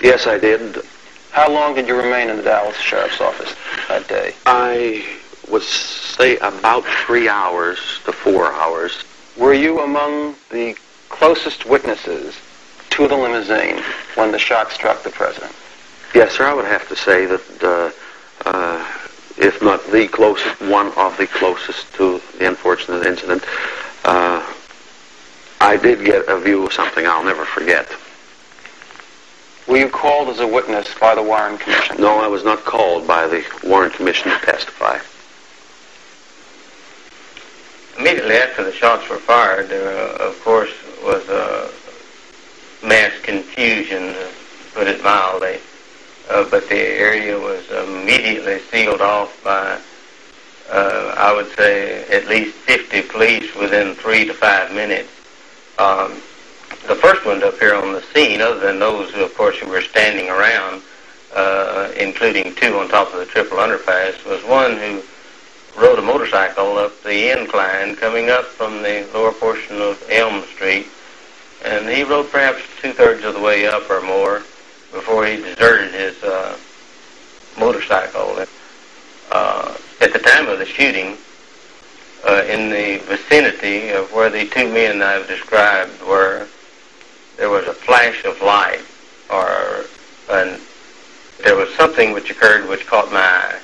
Yes, I did. How long did you remain in the Dallas Sheriff's Office that day? I would say about 3 hours to 4 hours. Were you among the closest witnesses to the limousine when the shot struck the president? Yes, sir. I would have to say that, if not the closest, one of the closest to the unfortunate incident. I did get a view of something I'll never forget. Were you called as a witness by the Warren Commission? No, I was not called by the Warren Commission to testify. Immediately after the shots were fired, there, of course, was mass confusion, to put it mildly. But the area was immediately sealed off by, I would say, at least 50 police within 3 to 5 minutes. The first one to appear on the scene, other than those who, of course, who were standing around, including 2 on top of the triple underpass, was one who rode a motorcycle up the incline coming up from the lower portion of Elm Street. And he rode perhaps 2/3 of the way up or more before he deserted his motorcycle. At the time of the shooting, in the vicinity of where the 2 men I've described were, there was a flash of light, there was something which occurred which caught my eye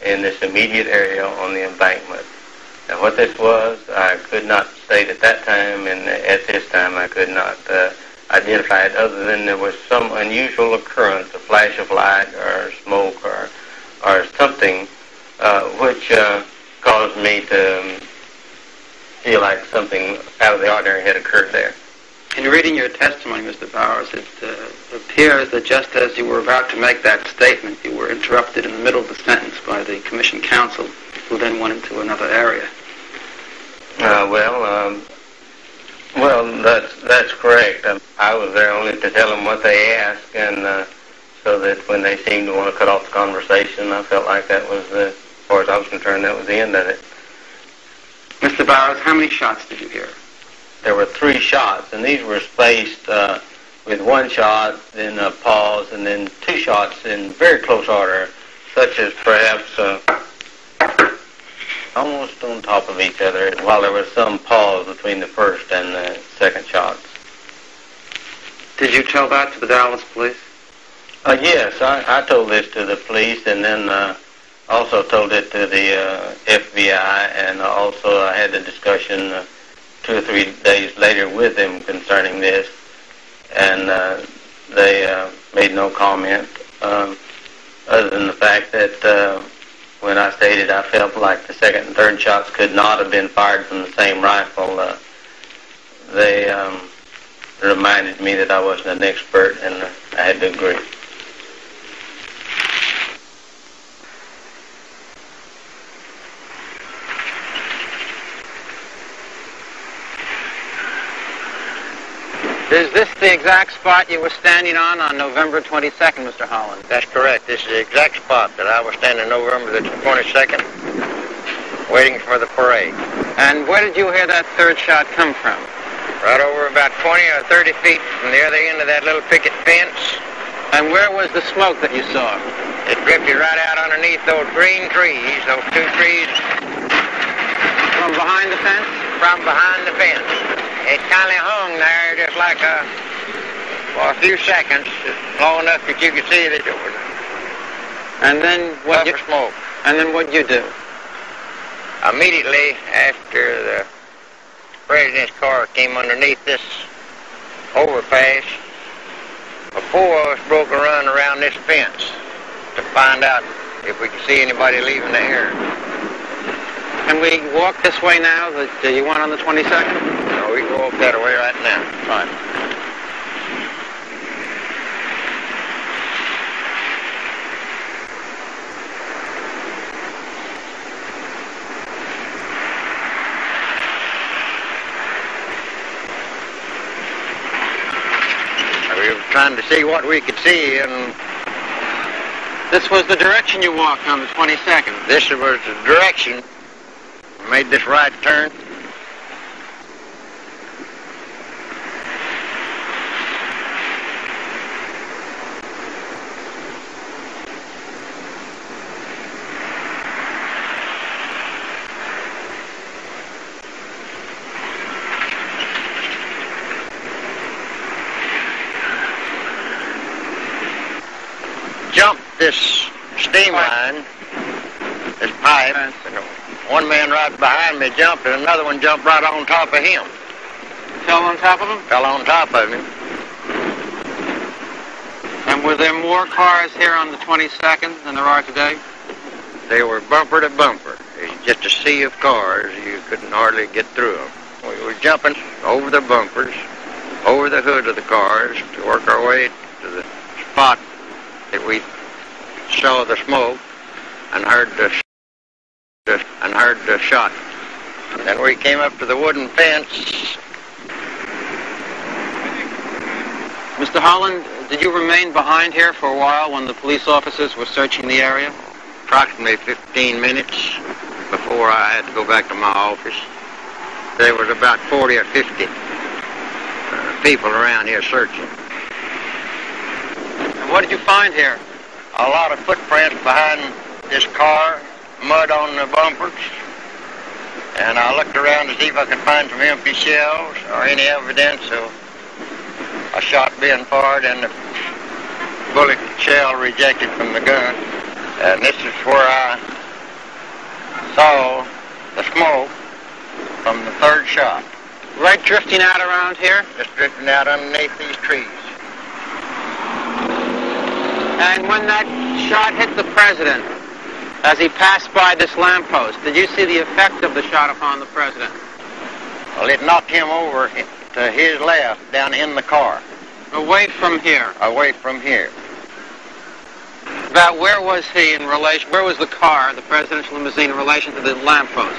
in this immediate area on the embankment. Now, what this was, I could not state at that time, and at this time I could not identify it, other than there was some unusual occurrence, a flash of light or smoke or something which caused me to feel like something out of the ordinary had occurred there. In reading your testimony, Mr. Bowers, it appears that just as you were about to make that statement, you were interrupted in the middle of the sentence by the commission counsel, who then went into another area. Well, that's correct. I was there only to tell them what they asked, and so that when they seemed to want to cut off the conversation, I felt like that was, as far as I was concerned, that was the end of it. Mr. Bowers, how many shots did you hear? There were 3 shots, and these were spaced with 1 shot, then a pause, and then 2 shots in very close order, such as perhaps almost on top of each other, while there was some pause between the first and the second shots. Did you tell that to the Dallas police? Yes, I told this to the police, and then also told it to the FBI, and also I had a discussion 2 or 3 days later with them concerning this, and they made no comment other than the fact that when I stated I felt like the second and third shots could not have been fired from the same rifle, they reminded me that I wasn't an expert, and I had to agree. Is this the exact spot you were standing on November 22nd, Mr. Holland? That's correct. This is the exact spot that I was standing November the 22nd, waiting for the parade. And where did you hear that third shot come from? Right over about 20 or 30 feet from the other end of that little picket fence. And where was the smoke that you saw? It drifted right out underneath those green trees, those two trees. From behind the fence? From behind the fence. It kind of hung there just like for a few seconds, just long enough that you could see that it was. And then what? Smoke. And then what'd you do? Immediately after the president's car came underneath this overpass, the four of us broke a run around this fence to find out if we could see anybody leaving the area. Can we walk this way now that you went on the 22nd? No, we can walk that way right now. Fine. We were trying to see what we could see, and this was the direction you walked on the 22nd. This was the direction. Made this right turn. Jumped this steam line, this pipe. One man right behind me jumped, and another one jumped right on top of him. Fell on top of him? Fell on top of him. And were there more cars here on the 22nd than there are today? They were bumper to bumper. It was just a sea of cars. You couldn't hardly get through them. We were jumping over the bumpers, over the hood of the cars to work our way to the spot that we saw the smoke and heard the shot. Then we came up to the wooden fence. Mr. Holland, did you remain behind here for a while when the police officers were searching the area? Approximately 15 minutes before I had to go back to my office. There was about 40 or 50 people around here searching. And what did you find here? A lot of footprints behind this car, mud on the bumpers, and I looked around to see if I could find some empty shells or any evidence of a shot being fired and the bullet shell rejected from the gun. And this is where I saw the smoke from the third shot. Right drifting out around here? Just drifting out underneath these trees. And when that shot hit the president, as he passed by this lamppost, did you see the effect of the shot upon the president? Well, it knocked him over to his left, down in the car. Away from here? Away from here. About where was he in relation, where was the car, the presidential limousine, in relation to the lamppost?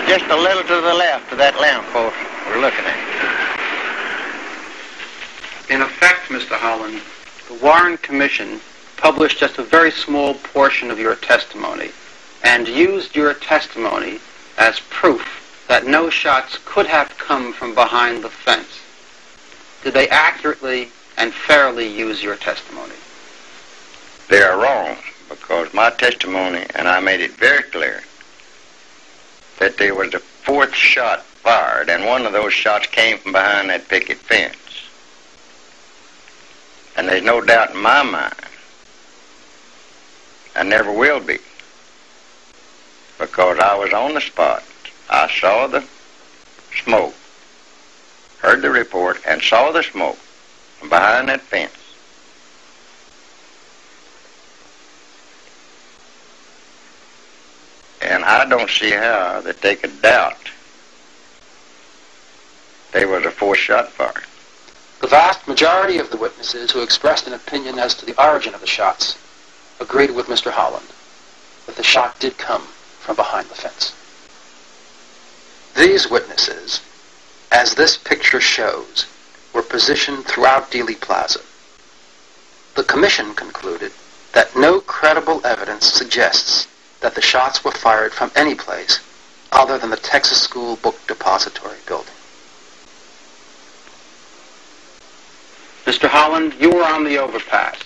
Just a little to the left of that lamppost we're looking at. In effect, Mr. Holland, the Warren Commission published just a very small portion of your testimony and used your testimony as proof that no shots could have come from behind the fence. Did they accurately and fairly use your testimony? They are wrong, because my testimony, and I made it very clear, that there was a fourth shot fired, and one of those shots came from behind that picket fence. And there's no doubt in my mind, and never will be, because I was on the spot. I saw the smoke, heard the report, and saw the smoke from behind that fence. And I don't see how that they could doubt there was a fourth shot fired. The vast majority of the witnesses who expressed an opinion as to the origin of the shots agreed with Mr. Holland that the shot did come from behind the fence. These witnesses, as this picture shows, were positioned throughout Dealey Plaza. The commission concluded that no credible evidence suggests that the shots were fired from any place other than the Texas School Book Depository building. Mr. Holland, you were on the overpass.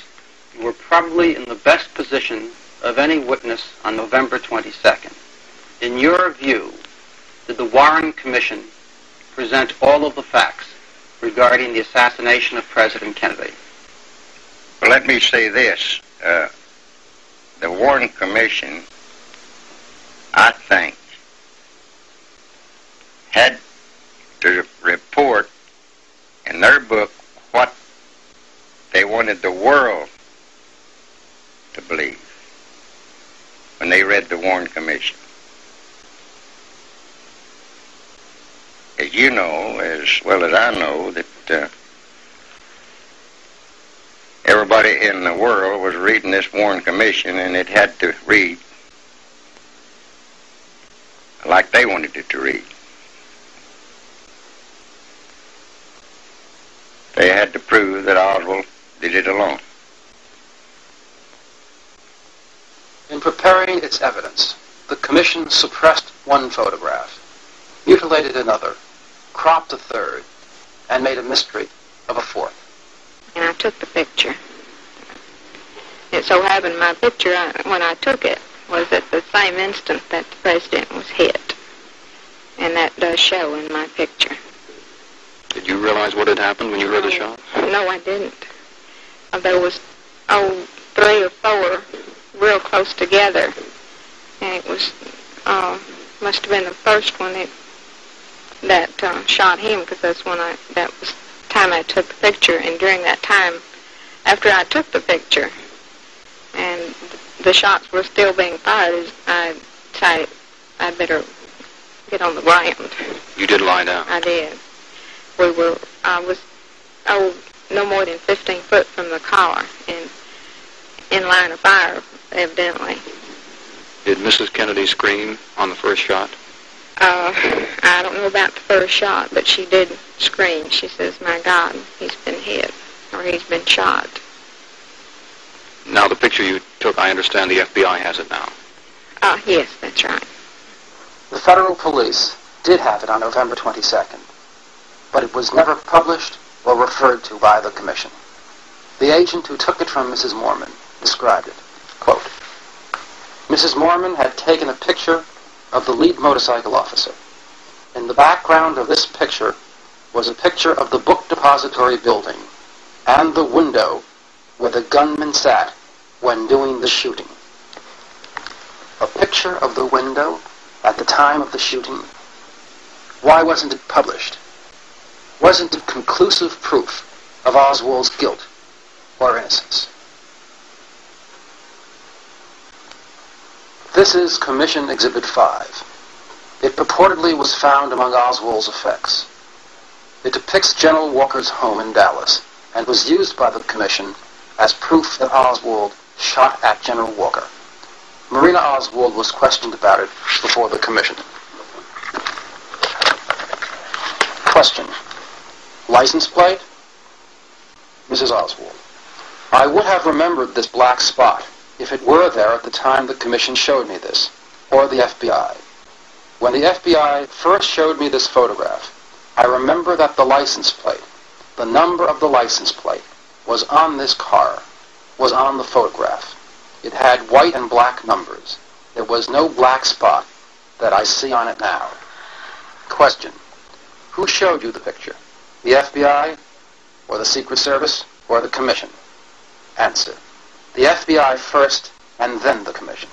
You were probably in the best position of any witness on November 22nd. In your view, did the Warren Commission present all of the facts regarding the assassination of President Kennedy? Well, let me say this. The Warren Commission, I think, had to report in their book what they wanted the world to believe when they read the Warren Commission. As you know, as well as I know, that everybody in the world was reading this Warren Commission, and it had to read like they wanted it to read. They had to prove that Oswald did it alone. In preparing its evidence, the commission suppressed one photograph, mutilated another, cropped a third, and made a mystery of a fourth. And I took the picture. It so happened my picture, when I took it, was at the same instant that the president was hit. And that does show in my picture. Did you realize what had happened when you heard the shot? No, I didn't. There was, 3 or 4 real close together. And it was, must have been the first one that shot him, because that was the time I took the picture. And during that time, after I took the picture, and the shots were still being fired, I decided I'd better get on the ground. You did lie down? I did. I was, no more than 15 foot from the car, and in line of fire, evidently. Did Mrs. Kennedy scream on the first shot? I don't know about the first shot, but she did scream. She says, "My God, he's been hit," or "he's been shot." Now, the picture you took, I understand the FBI has it now. Yes, that's right. The federal police did have it on November 22nd, but it was never published or referred to by the commission. The agent who took it from Mrs. Mormon described it, quote, "Mrs. Mormon had taken a picture of the lead motorcycle officer. In the background of this picture was a picture of the book depository building and the window where the gunman sat when doing the shooting." A picture of the window at the time of the shooting? Why wasn't it published? Wasn't it conclusive proof of Oswald's guilt or innocence? This is Commission Exhibit 5. It purportedly was found among Oswald's effects. It depicts General Walker's home in Dallas and was used by the Commission as proof that Oswald shot at General Walker. Marina Oswald was questioned about it before the Commission. Question. License plate? Mrs. Oswald. I would have remembered this black spot if it were there at the time the Commission showed me this, or the FBI. When the FBI first showed me this photograph, I remember that the license plate, the number of the license plate, was on this car, was on the photograph. It had white and black numbers. There was no black spot that I see on it now. Question. Who showed you the picture? The FBI, or the Secret Service, or the Commission? Answer. The FBI first, and then the Commission.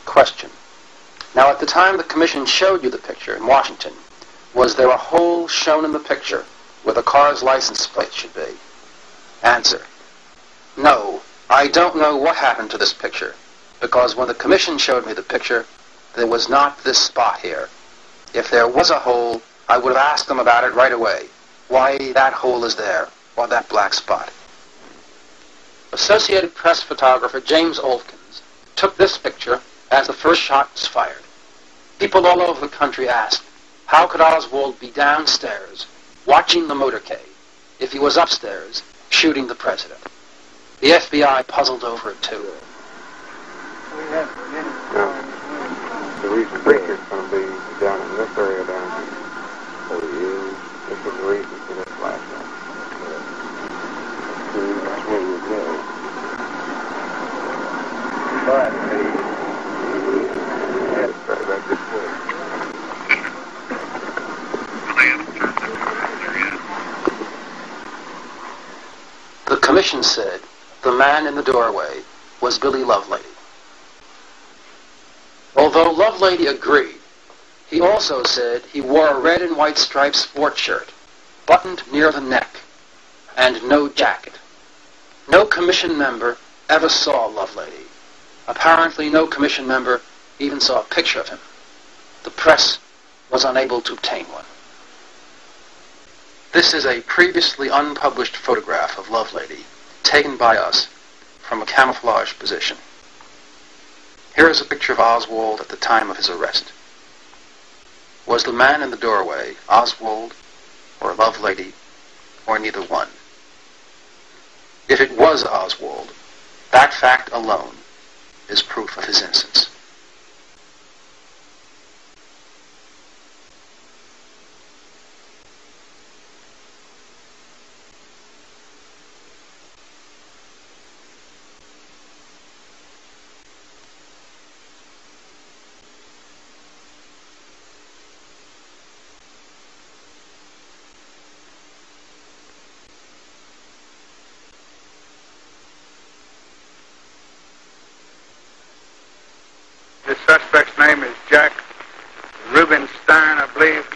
Question. Now, at the time the Commission showed you the picture in Washington, was there a hole shown in the picture where the car's license plate should be? Answer. No, I don't know what happened to this picture, because when the Commission showed me the picture, there was not this spot here. If there was a hole, I would have asked them about it right away. Why that hole is there, or that black spot. Associated Press photographer James Olkins took this picture as the first shot was fired. People all over the country asked, how could Oswald be downstairs watching the motorcade if he was upstairs shooting the president. The FBI puzzled over it too. The reason Richard's going to be down in this area down here. So he is. This is the reason for this flashlight. That's where we go. But he had it right back this way. The commission said the man in the doorway was Billy Lovelady. Although Lovelady agreed, he also said he wore a red and white striped sports shirt, buttoned near the neck, and no jacket. No commission member ever saw Lovelady. Apparently no commission member even saw a picture of him. The press was unable to obtain one. This is a previously unpublished photograph of Lovelady, taken by us from a camouflage position. Here is a picture of Oswald at the time of his arrest. Was the man in the doorway Oswald or Lovelady, or neither one? If it was Oswald, that fact alone is proof of his innocence. The suspect's name is Jack Rubenstein, I believe.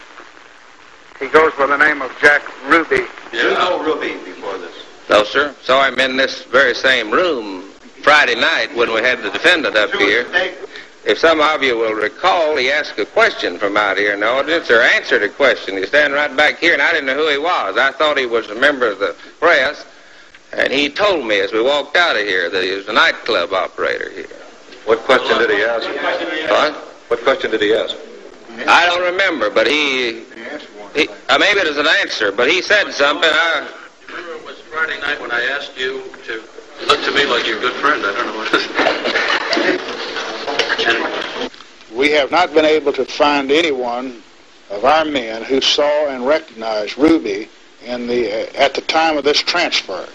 He goes by the name of Jack Ruby. Did you know Ruby before this? No, sir. Saw him in this very same room Friday night when we had the defendant up here. If some of you will recall, he asked a question from out here in the audience, or answered a question. He's standing right back here, and I didn't know who he was. I thought he was a member of the press, and he told me as we walked out of here that he was a nightclub operator here. What question did he ask? What? What question did he ask? I don't remember, but he maybe it was an answer, but he said something. You remember it was Friday night when I asked you to look to me like your good friend. I don't know what it is. We have not been able to find anyone of our men who saw and recognized Ruby at the time of this transfer.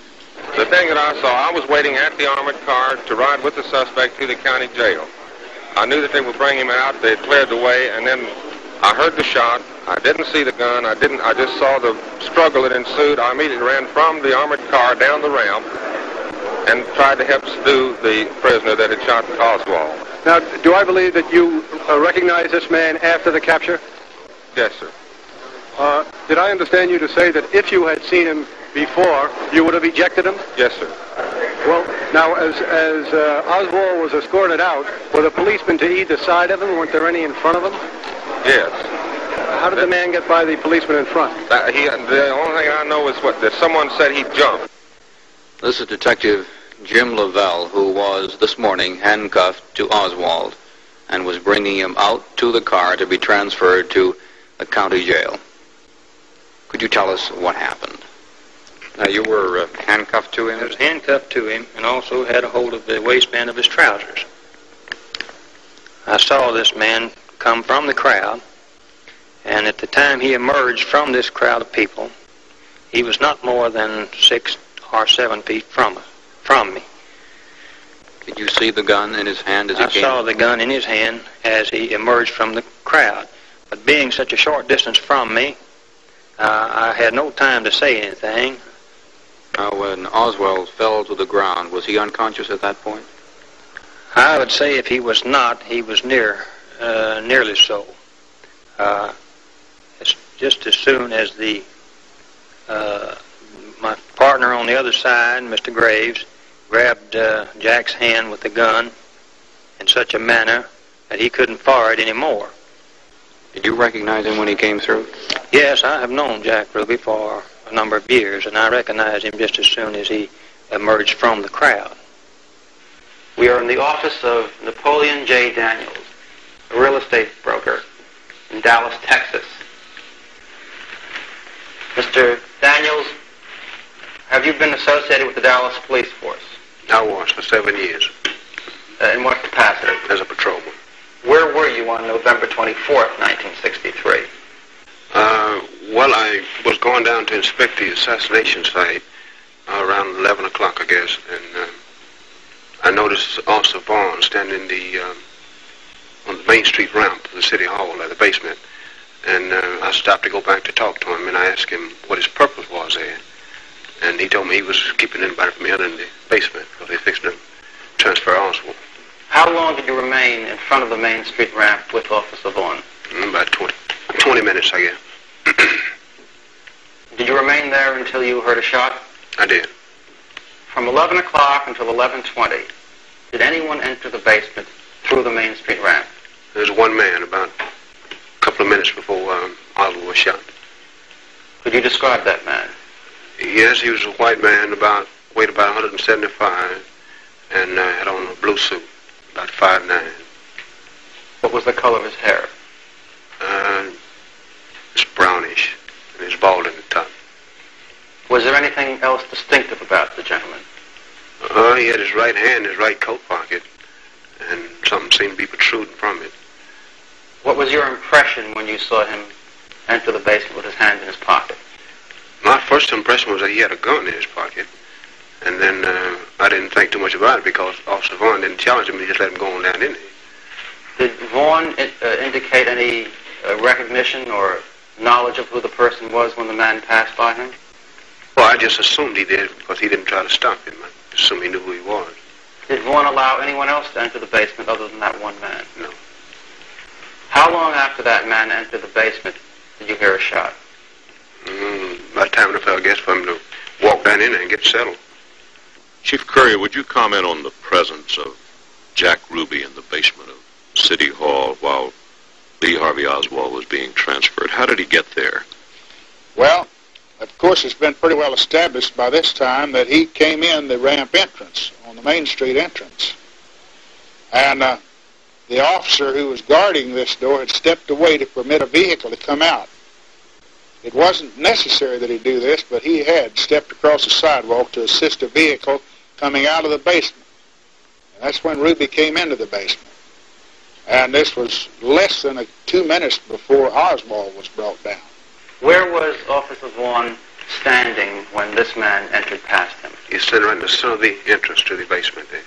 The thing that I saw, I was waiting at the armored car to ride with the suspect to the county jail. I knew that they would bring him out. They had cleared the way, and then I heard the shot. I didn't see the gun. I just saw the struggle that ensued. I immediately ran from the armored car down the ramp and tried to help subdue the prisoner that had shot Oswald. Now, do I believe that you recognize this man after the capture? Yes, sir. Did I understand you to say that if you had seen him before, you would have ejected him? Yes, sir. Well, now, as Oswald was escorted out, were the policemen to either side of him? Weren't there any in front of him? Yes. How did the man get by the policeman in front? The only thing I know is that someone said he jumped. This is Detective Jim Lavelle, who was this morning handcuffed to Oswald and was bringing him out to the car to be transferred to the county jail. Could you tell us what happened? Now, you were handcuffed to him? I was handcuffed to him and also had a hold of the waistband of his trousers. I saw this man come from the crowd, and at the time he emerged from this crowd of people, he was not more than 6 or 7 feet from me. Did you see the gun in his hand as he came? I saw the gun in his hand as he emerged from the crowd. But being such a short distance from me, I had no time to say anything. Now, when Oswald fell to the ground, was he unconscious at that point? I would say if he was not, he was nearly so. Just as soon as my partner on the other side, Mr. Graves, grabbed Jack's hand with the gun in such a manner that he couldn't fire it anymore. Did you recognize him when he came through? Yes, I have known Jack Ruby for a number of years, and I recognized him just as soon as he emerged from the crowd. We are in the office of Napoleon J. Daniels, a real estate broker in Dallas, Texas. Mr. Daniels, Have you been associated with the Dallas Police Force? I was for 7 years. In what capacity? As a patrolman. Where were you on November 24th, 1963? Well, I was going down to inspect the assassination site around 11 o'clock, I guess, and I noticed Officer Vaughn standing on the Main Street ramp to the City Hall at the basement, and I stopped to go back to talk to him, and I asked him what his purpose was there, and he told me he was keeping anybody from here in the basement because they fixed to transfer Oswald. How long did you remain in front of the Main Street ramp with Officer Vaughn? About 20 minutes, I guess. Did you remain there until you heard a shot? I did. From 11 o'clock until 11:20, did anyone enter the basement through the Main Street ramp? There was one man about a couple of minutes before Oswald was shot. Could you describe that man? Yes, he was a white man, weighed about 175, and had on a blue suit, about 5'9". What was the color of his hair? It's brownish, and he's bald in the top. Was there anything else distinctive about the gentleman? He had his right hand in his right coat pocket, and something seemed to be protruding from it. What was your impression when you saw him enter the basement with his hand in his pocket? My first impression was that he had a gun in his pocket, and then I didn't think too much about it because Officer Vaughn didn't challenge him, he just let him go on down in there. Did Vaughn indicate any recognition or knowledge of who the person was when the man passed by him? Well, I just assumed he did because he didn't try to stop him. I assumed he knew who he was. Did Vaughn allow anyone else to enter the basement other than that one man? No. How long after that man entered the basement did you hear a shot? About time enough, I guess, for him to walk down in there and get settled. Chief Curry, would you comment on the presence of Jack Ruby in the basement of City Hall while Lee Harvey Oswald was being transferred? How did he get there? Well, of course, it's been pretty well established by this time that he came in the ramp entrance, on the Main Street entrance. And the officer who was guarding this door had stepped away to permit a vehicle to come out. It wasn't necessary that he do this, but he had stepped across the sidewalk to assist a vehicle coming out of the basement. And that's when Ruby came into the basement. And this was less than 2 minutes before Oswald was brought down. Where was Officer Vaughn standing when this man entered past him? He stood right in the center of the entrance to the basement there.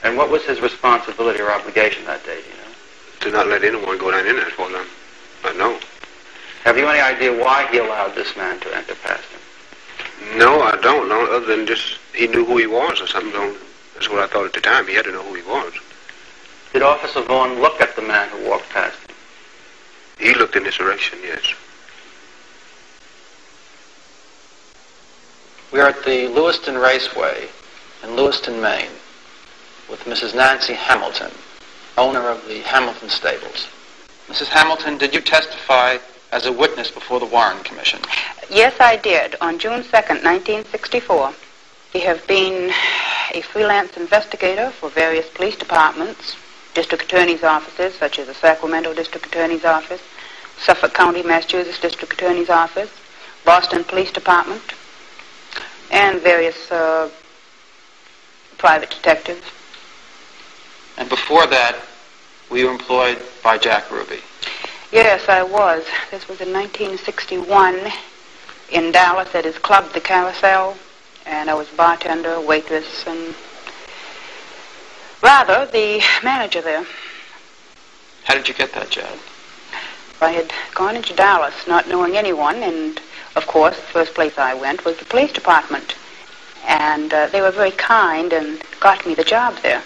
And what was his responsibility or obligation that day, do you know? To not let anyone go down in there for them. I know. Have you any idea why he allowed this man to enter past him? No, I don't know, other than just he knew who he was or something. That's what I thought at the time. He had to know who he was. Did Officer Vaughn look at the man who walked past him? He looked in this direction, yes. We are at the Lewiston Raceway in Lewiston, Maine, with Mrs. Nancy Hamilton, owner of the Hamilton Stables. Mrs. Hamilton, did you testify as a witness before the Warren Commission? Yes, I did. On June 2nd, 1964. I have been a freelance investigator for various police departments, district attorney's offices, such as the Sacramento District Attorney's Office, Suffolk County, Massachusetts District Attorney's Office, Boston Police Department, and various private detectives. And before that, were you employed by Jack Ruby? Yes, I was. This was in 1961 in Dallas at his club, the Carousel, and I was bartender, waitress, and rather the manager there. How did you get that job? I had gone into Dallas not knowing anyone, and of course the first place I went was the police department, and they were very kind and got me the job there.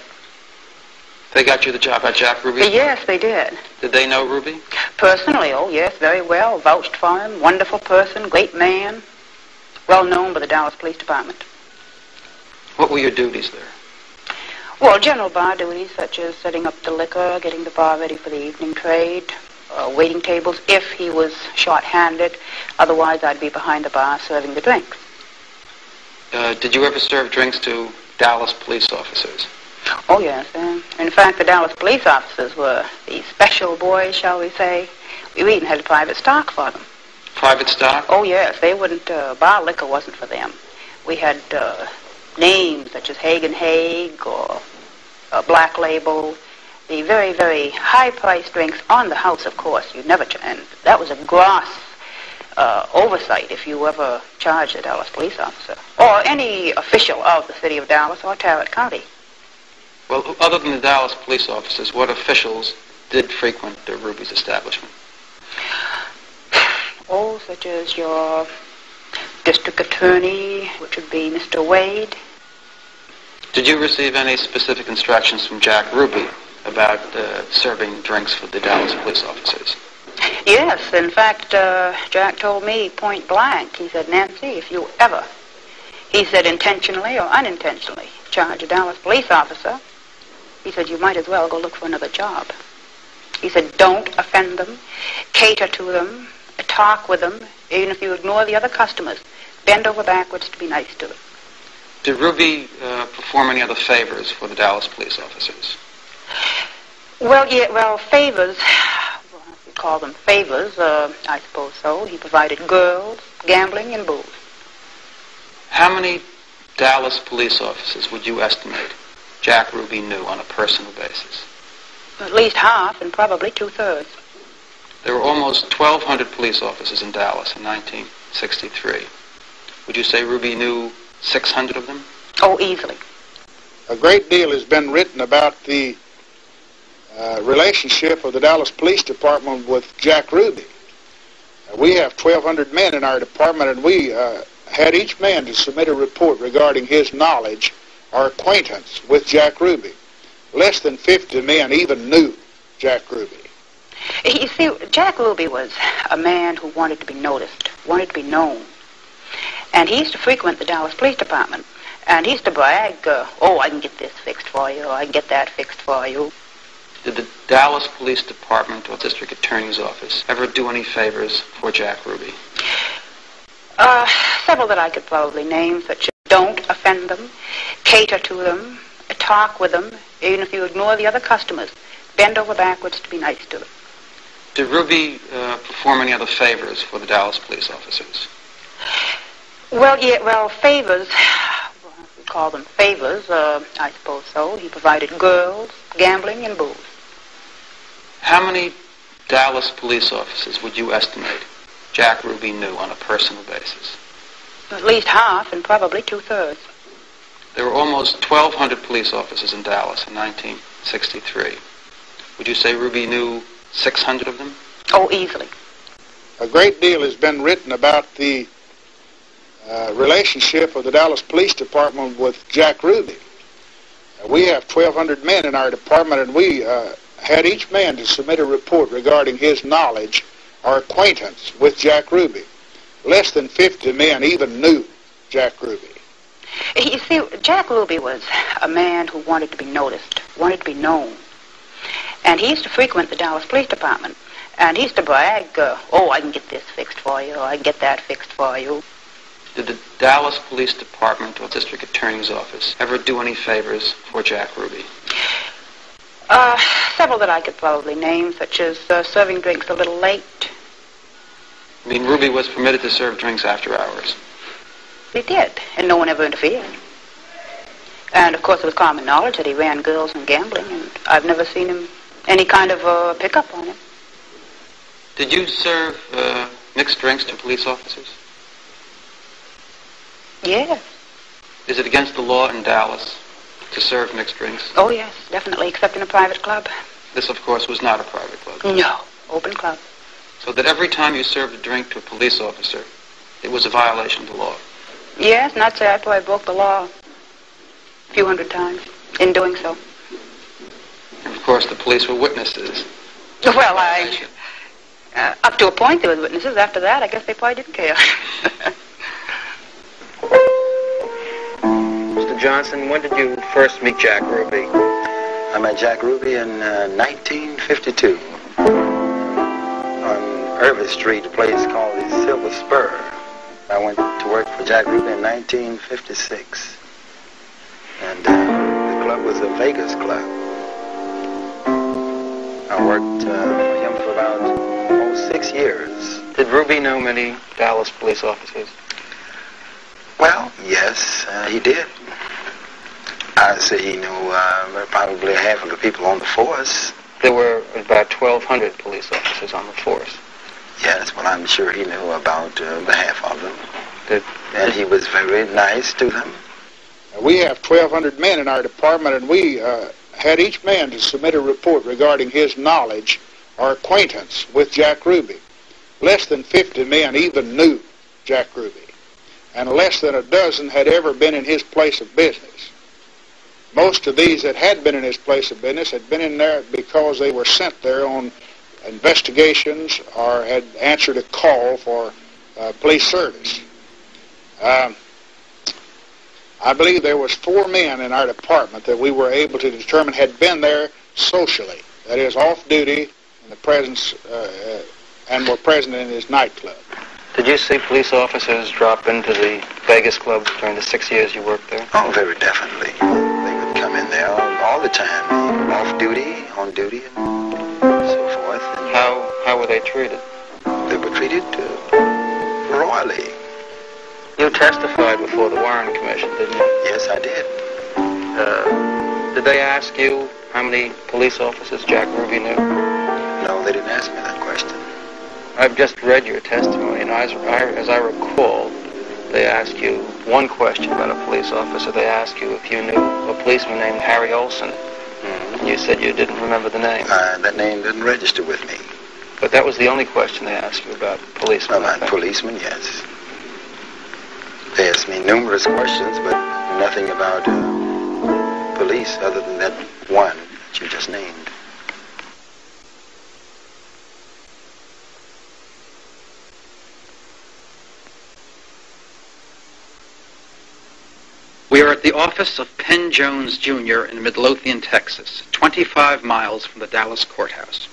They got you the job at Jack Ruby? Yes, they did. Did they know Ruby? Personally, oh yes, very well. Vouched for him. Wonderful person, great man. Well known by the Dallas Police Department. What were your duties there? Well, general bar duties such as setting up the liquor, getting the bar ready for the evening trade, waiting tables if he was short-handed. Otherwise, I'd be behind the bar serving the drinks. Did you ever serve drinks to Dallas police officers? Oh, yes. In fact, the Dallas police officers were the special boys, shall we say. We even had private stock for them. Private stock? Oh, yes. They wouldn't, bar liquor wasn't for them. We had names such as Hagen Haig or Black Label, the very, very high-priced drinks on the house, of course. You never, and that was a gross oversight if you ever charged a Dallas police officer or any official of the city of Dallas or Tarrant County. Well, other than the Dallas police officers, what officials did frequent Ruby's establishment? Oh, such as your district attorney, which would be Mr. Wade. Did you receive any specific instructions from Jack Ruby about serving drinks for the Dallas police officers? Yes, in fact, Jack told me point blank. He said, Nancy, if you ever, he said intentionally or unintentionally, charge a Dallas police officer, he said, you might as well go look for another job. He said, don't offend them, cater to them, talk with them, even if you ignore the other customers. Bend over backwards to be nice to them. Did Ruby perform any other favors for the Dallas police officers? Well, yeah, well, favors, well, we call them favors, I suppose so. He provided girls, gambling, and booze. How many Dallas police officers would you estimate Jack Ruby knew on a personal basis? At least half and probably two-thirds. There were almost 1,200 police officers in Dallas in 1963. Would you say Ruby knew 600 of them? Oh, easily. A great deal has been written about the relationship of the Dallas Police Department with Jack Ruby. We have 1,200 men in our department, and we had each man to submit a report regarding his knowledge or acquaintance with Jack Ruby. Less than 50 men even knew Jack Ruby. You see, Jack Ruby was a man who wanted to be noticed, wanted to be known. And he used to frequent the Dallas Police Department. And he used to brag, oh, I can get this fixed for you, or I can get that fixed for you. Did the Dallas Police Department or District Attorney's Office ever do any favors for Jack Ruby? Several that I could probably name, such as don't offend them, cater to them, talk with them, even if you ignore the other customers. Bend over backwards to be nice to them. Did Ruby perform any other favors for the Dallas police officers? Well, yeah, well, favors, well, we call them favors, I suppose so. He provided girls, gambling, and booze. How many Dallas police officers would you estimate Jack Ruby knew on a personal basis? At least half and probably two-thirds. There were almost 1,200 police officers in Dallas in 1963. Would you say Ruby knew 600 of them? Oh, easily. A great deal has been written about the relationship of the Dallas Police Department with Jack Ruby. We have 1,200 men in our department, and we had each man to submit a report regarding his knowledge or acquaintance with Jack Ruby. Less than 50 men even knew Jack Ruby. You see, Jack Ruby was a man who wanted to be noticed, wanted to be known. And he used to frequent the Dallas Police Department. And he used to brag, oh, I can get this fixed for you, or I can get that fixed for you. Did the Dallas Police Department or District Attorney's Office ever do any favors for Jack Ruby? Several that I could probably name, such as serving drinks a little late. I mean, Ruby was permitted to serve drinks after hours. He did, and no one ever interfered. And, of course, it was common knowledge that he ran girls and gambling, and I've never seen him any kind of pickup on him. Did you serve mixed drinks to police officers? Yes. Is it against the law in Dallas to serve mixed drinks? Oh, yes, definitely, except in a private club. This, of course, was not a private club. No, open club. So that every time you served a drink to a police officer, it was a violation of the law? Yes, and I'd say I probably broke the law a few hundred times in doing so. And, of course, the police were witnesses. Well, up to a point they were witnesses. After that, I guess they probably didn't care. Mr. Johnson, when did you first meet Jack Ruby? I met Jack Ruby in 1952 on Irving Street, a place called the Silver Spur. I went to work for Jack Ruby in 1956. And the club was a Vegas club. I worked for him for about almost 6 years. Did Ruby know many Dallas police officers? Well, yes, he did. I say he knew probably half of the people on the force. There were about 1,200 police officers on the force. Yes, well, I'm sure he knew about the half of them. And he was very nice to them. We have 1,200 men in our department, and we had each man to submit a report regarding his knowledge or acquaintance with Jack Ruby. Less than 50 men even knew Jack Ruby, and less than a dozen had ever been in his place of business. Most of these that had been in his place of business had been in there because they were sent there on investigations or had answered a call for police service. I believe there was 4 men in our department that we were able to determine had been there socially, that is, off duty in the presence and were present in his nightclub. Did you see police officers drop into the Vegas club during the 6 years you worked there? Oh, very definitely. They would come in there all the time, off duty, on duty, and so forth. And how were they treated? They were treated royally. You testified before the Warren Commission, didn't you? Yes, I did. Did they ask you how many police officers Jack Ruby knew? No, they didn't ask me that question. I've just read your testimony, and as I recall, they asked you one question about a police officer. They asked you if you knew a policeman named Harry Olson. Mm-hmm. You said you didn't remember the name. That name didn't register with me. But that was the only question they asked you about policemen. About policemen, yes. They asked me numerous questions, but nothing about police other than that one that you just named. We are at the office of Penn Jones, Jr. in Midlothian, Texas, 25 miles from the Dallas courthouse.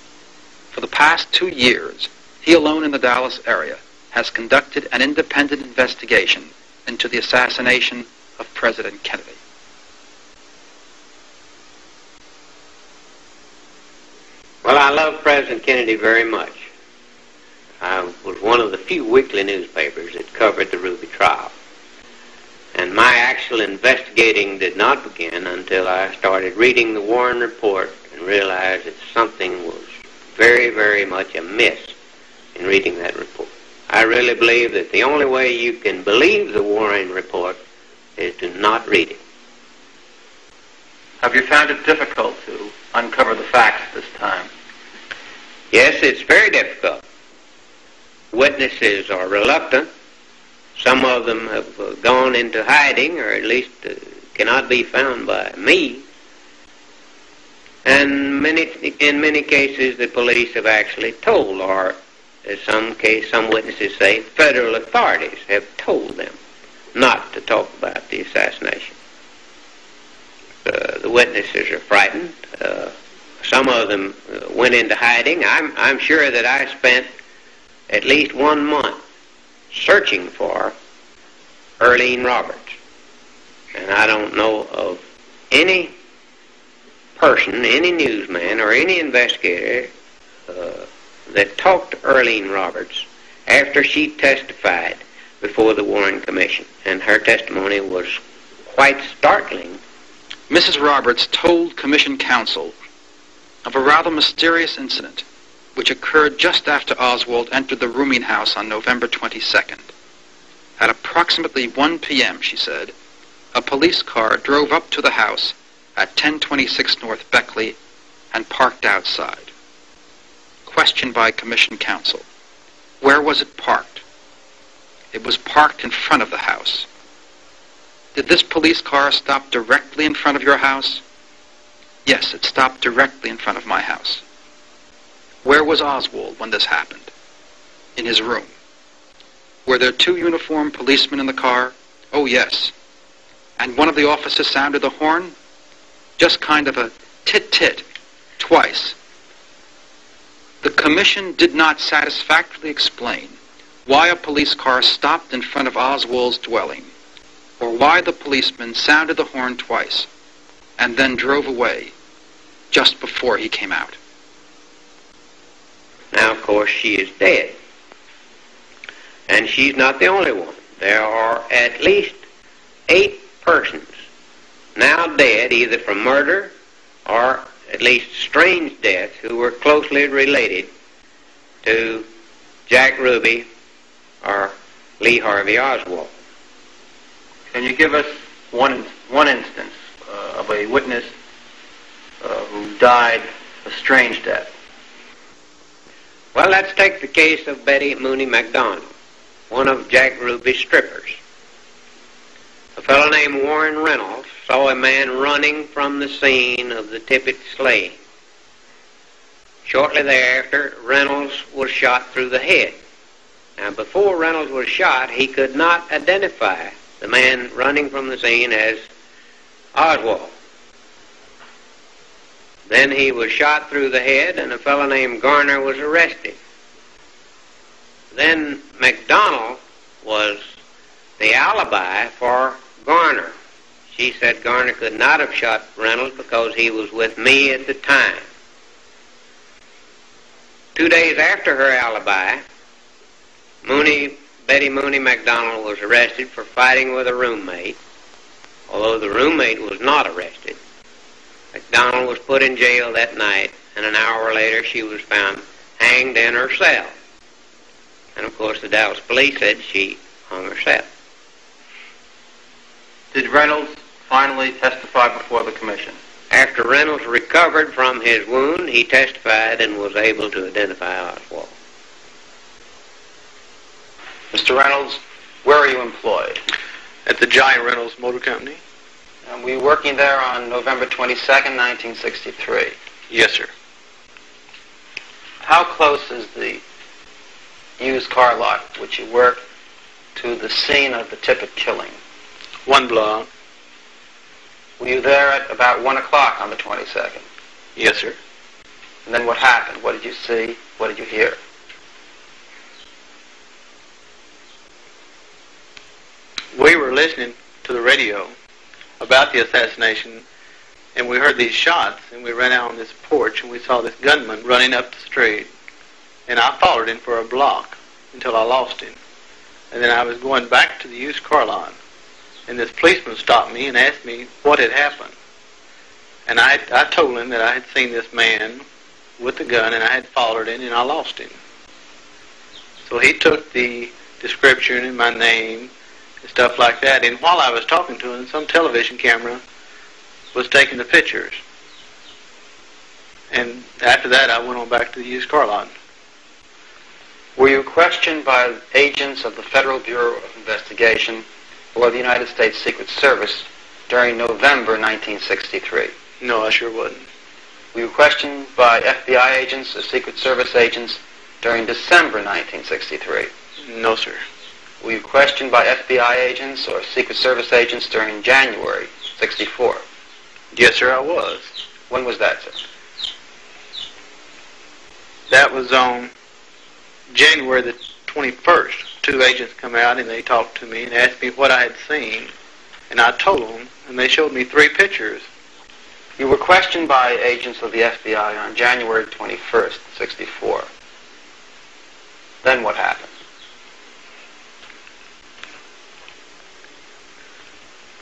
For the past 2 years, he alone in the Dallas area has conducted an independent investigation into the assassination of President Kennedy. Well, I love President Kennedy very much. I was one of the few weekly newspapers that covered the Ruby trial. And my actual investigating did not begin until I started reading the Warren report and realized that something was very, very much amiss in reading that report. I really believe that the only way you can believe the Warren report is to not read it. Have you found it difficult to uncover the facts this time? Yes, it's very difficult. Witnesses are reluctant. Some of them have gone into hiding, or at least cannot be found by me. And in many cases, the police have actually told, or in some witnesses say, federal authorities have told them not to talk about the assassination. The witnesses are frightened. Some of them went into hiding. I'm sure that I spent at least 1 month searching for Earlene Roberts. And I don't know of any person, any newsman, or any investigator that talked to Earlene Roberts after she testified before the Warren Commission. And her testimony was quite startling. Mrs. Roberts told Commission counsel of a rather mysterious incident which occurred just after Oswald entered the rooming house on November 22nd. At approximately 1 p.m., she said, a police car drove up to the house at 1026 North Beckley and parked outside. Questioned by Commission counsel, where was it parked? It was parked in front of the house. Did this police car stop directly in front of your house? Yes, it stopped directly in front of my house. Where was Oswald when this happened? In his room. Were there 2 uniformed policemen in the car? Oh, yes. And one of the officers sounded the horn? Just kind of a tit-tit, twice. The Commission did not satisfactorily explain why a police car stopped in front of Oswald's dwelling, or why the policeman sounded the horn twice and then drove away just before he came out. Now, of course, she is dead. And she's not the only one. there are at least 8 persons now dead either from murder or at least strange deaths who were closely related to Jack Ruby or Lee Harvey Oswald. Can you give us one instance of a witness who died a strange death? Well, let's take the case of Betty Mooney McDonald, one of Jack Ruby's strippers. A fellow named Warren Reynolds saw a man running from the scene of the Tippit slaying. Shortly thereafter, Reynolds was shot through the head. Now, before Reynolds was shot, he could not identify the man running from the scene as Oswald. Then he was shot through the head, and a fellow named Garner was arrested. Then McDonald was the alibi for Garner. She said Garner could not have shot Reynolds because he was with me at the time. 2 days after her alibi, Betty Mooney McDonald was arrested for fighting with a roommate. Although the roommate was not arrested, McDonald was put in jail that night, and an hour later she was found hanged in her cell. And of course the Dallas police said she hung herself. Did Reynolds finally testify before the commission? After Reynolds recovered from his wound, he testified and was able to identify Oswald. Mr. Reynolds, where are you employed? At the Giant Reynolds Motor Company. And were you working there on November 22nd, 1963? Yes, sir. How close is the used car lot which you worked to the scene of the Tippit killing? 1 block. Were you there at about 1 o'clock on the 22nd? Yes, sir. And then what happened? What did you see? What did you hear? We were listening to the radio about the assassination, and we heard these shots, and we ran out on this porch, and we saw this gunman running up the street, and I followed him for a block until I lost him. And then I was going back to the used car lot, and this policeman stopped me and asked me what had happened. And I told him that I had seen this man with the gun, and I had followed him, and I lost him. So he took the description and my name and stuff like that, and while I was talking to him, some television camera was taking the pictures. And after that, I went on back to the used car lot. Were you questioned by agents of the Federal Bureau of Investigation or the United States Secret Service during November 1963? No, I sure wasn't. Were you questioned by FBI agents or Secret Service agents during December 1963? No, sir. Were you questioned by FBI agents or Secret Service agents during January 64? Yes, sir, I was. When was that, sir? That was on January the 21st. 2 agents come out and they talked to me and asked me what I had seen. And I told them, and they showed me 3 pictures. You were questioned by agents of the FBI on January 21st, 64. Then what happened?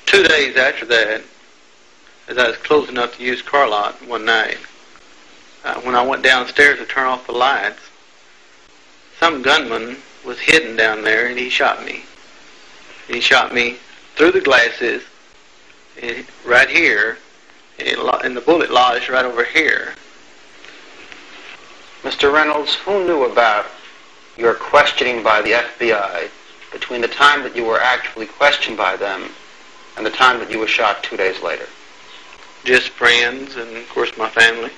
2 days after that, as I was closing up the used car lot one night, when I went downstairs to turn off the lights, some gunman was hidden down there and he shot me. He shot me through the glasses right here, and the bullet lodged right over here. Mr. Reynolds, who knew about your questioning by the FBI between the time that you were actually questioned by them and the time that you were shot 2 days later? Just friends and, of course, my family.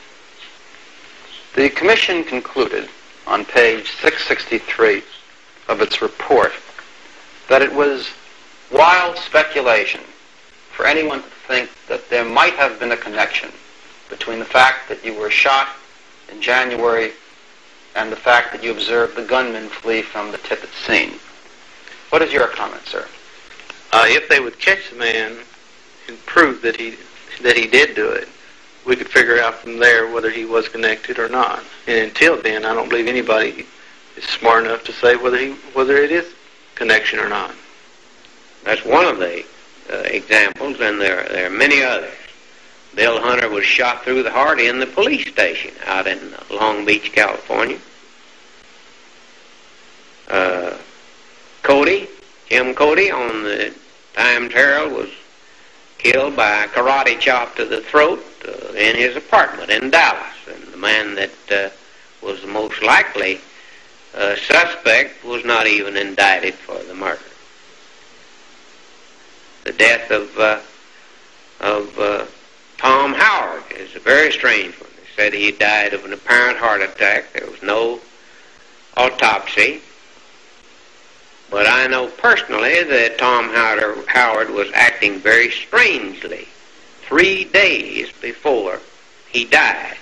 The commission concluded on page 663 of its report that it was wild speculation for anyone to think that there might have been a connection between the fact that you were shot in January and the fact that you observed the gunman flee from the Tippit scene. What is your comment, sir? If they would catch the man and prove that he did do it, we could figure out from there whether he was connected or not. And until then, I don't believe anybody is smart enough to say whether it is connection or not. That's one of the examples, and there are many others. Bill Hunter was shot through the heart in the police station out in Long Beach, California. Jim Cody on the Times Herald was killed by a karate chop to the throat in his apartment in Dallas. And the man that was the most likely suspect was not even indicted for the murder. The death of Tom Howard is a very strange one. They said he died of an apparent heart attack. There was no autopsy. But I know personally that Tom Howard was acting very strangely 3 days before he died.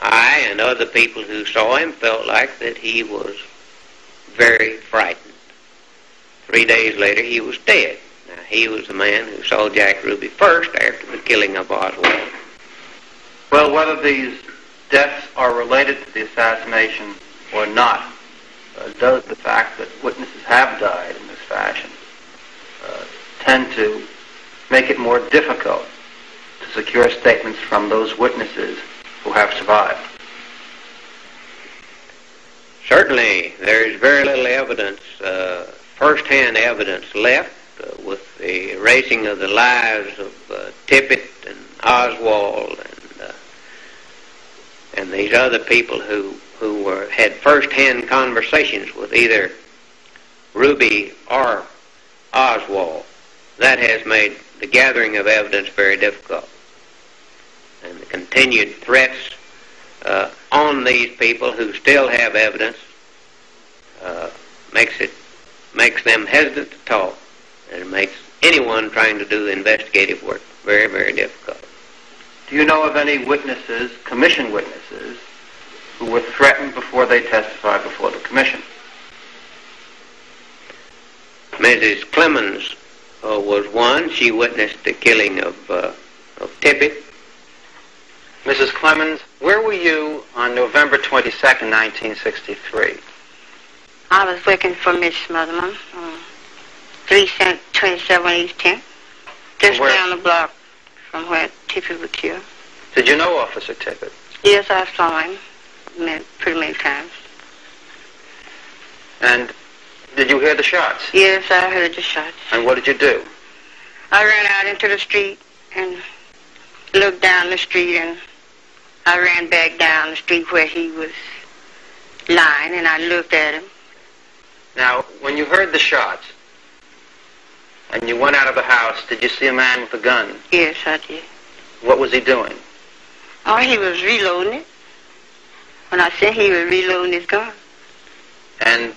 I and other people who saw him felt like that he was very frightened. 3 days later, he was dead. Now, he was the man who saw Jack Ruby first after the killing of Oswald. Well, whether these deaths are related to the assassination or not, does the fact that witnesses have died in this fashion tend to make it more difficult to secure statements from those witnesses who have survived? Certainly, there is very little evidence, first-hand evidence left with the erasing of the lives of Tippit and Oswald and these other people who had first-hand conversations with either Ruby or Oswald. That has made the gathering of evidence very difficult. And the continued threats on these people who still have evidence makes them hesitant to talk, and it makes anyone trying to do investigative work very, very difficult. Do you know of any witnesses, commission witnesses, who were threatened before they testified before the commission? Mrs. Clemens was one. She witnessed the killing of Tippit. Mrs. Clemens, where were you on November 22nd, 1963? I was working for Miss Smotherman on 327 East 10th, just down the block from where Tippit was killed. Did you know Officer Tippit? Yes, I saw him pretty many times. And did you hear the shots? Yes, I heard the shots. And what did you do? I ran out into the street and looked down the street, and I ran back down the street where he was lying, and I looked at him. Now, when you heard the shots and you went out of the house, did you see a man with a gun? Yes, I did. What was he doing? Oh, he was reloading it. When I said he was reloading his gun. And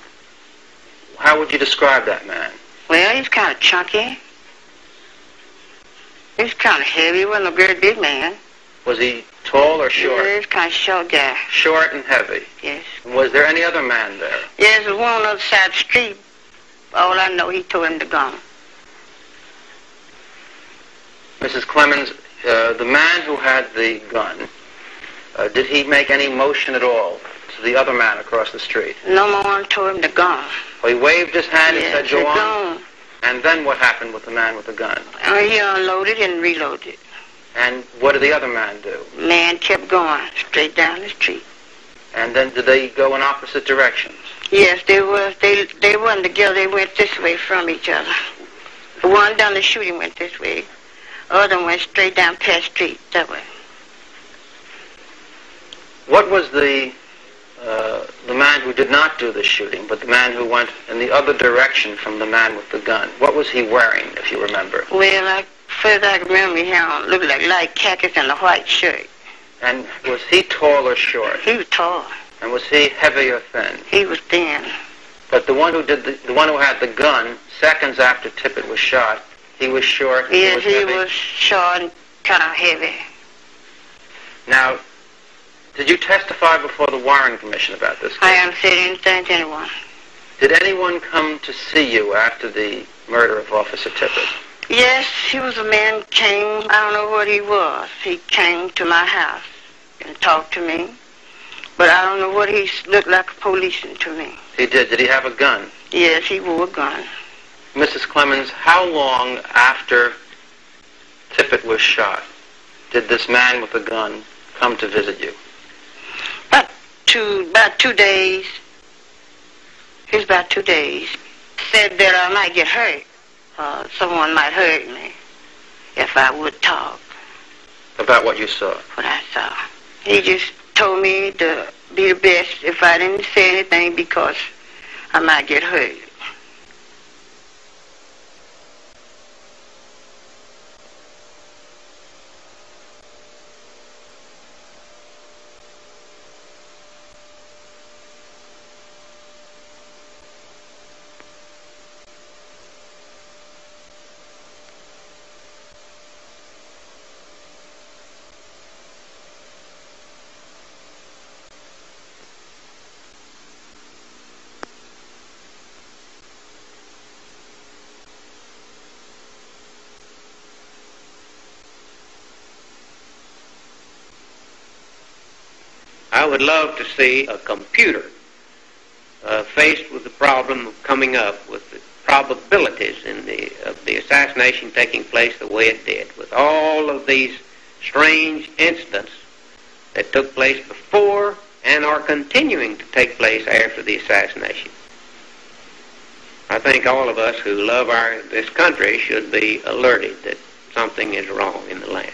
how would you describe that man? Well, he's kind of chunky. He's kind of heavy. He wasn't a very big man. Was he tall or short? Yeah, he's kind of short guy. Short and heavy? Yes. And was there any other man there? Yes, there was one on the other side of the street. All I know, he told him to go. Mrs. Clemens, the man who had the gun, did he make any motion at all to the other man across the street? No one told him to go. Well, he waved his hand and said, go on. Go. And then what happened with the man with the gun? He unloaded and reloaded. And what did the other man do? Man kept going straight down the street. And then did they go in opposite directions? Yes, they was. They wasn't together. They went this way from each other. The one done the shooting went this way. The other went straight down past street that way. What was the man who did not do the shooting, but the man who went in the other direction from the man with the gun? What was he wearing, if you remember? Well, first I can remember him looked like light khakis and a white shirt. And was he tall or short? He was tall. And was he heavy or thin? He was thin. But the one who had the gun, seconds after Tippit was shot, he was short. Yes, he was short and kind of heavy. Now, did you testify before the Warren Commission about this case? I haven't said anything to anyone. Did anyone come to see you after the murder of Officer Tippit? Yes, he was a man came, I don't know what he was. He came to my house and talked to me. But I don't know what he looked like a policeman to me. He did. Did he have a gun? Yes, he wore a gun. Mrs. Clemens, how long after Tippit was shot did this man with the gun come to visit you? About 2 days. It was about 2 days. Said that I might get hurt. Someone might hurt me if I would talk. About what you saw? What I saw. He just told me to be the best if I didn't say anything because I might get hurt. I would love to see a computer faced with the problem of coming up with the probabilities of the assassination taking place the way it did, with all of these strange incidents that took place before and are continuing to take place after the assassination. I think all of us who love this country should be alerted that something is wrong in the land.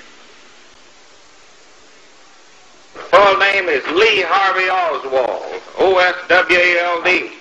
Full name is Lee Harvey Oswald, O-S-W-A-L-D.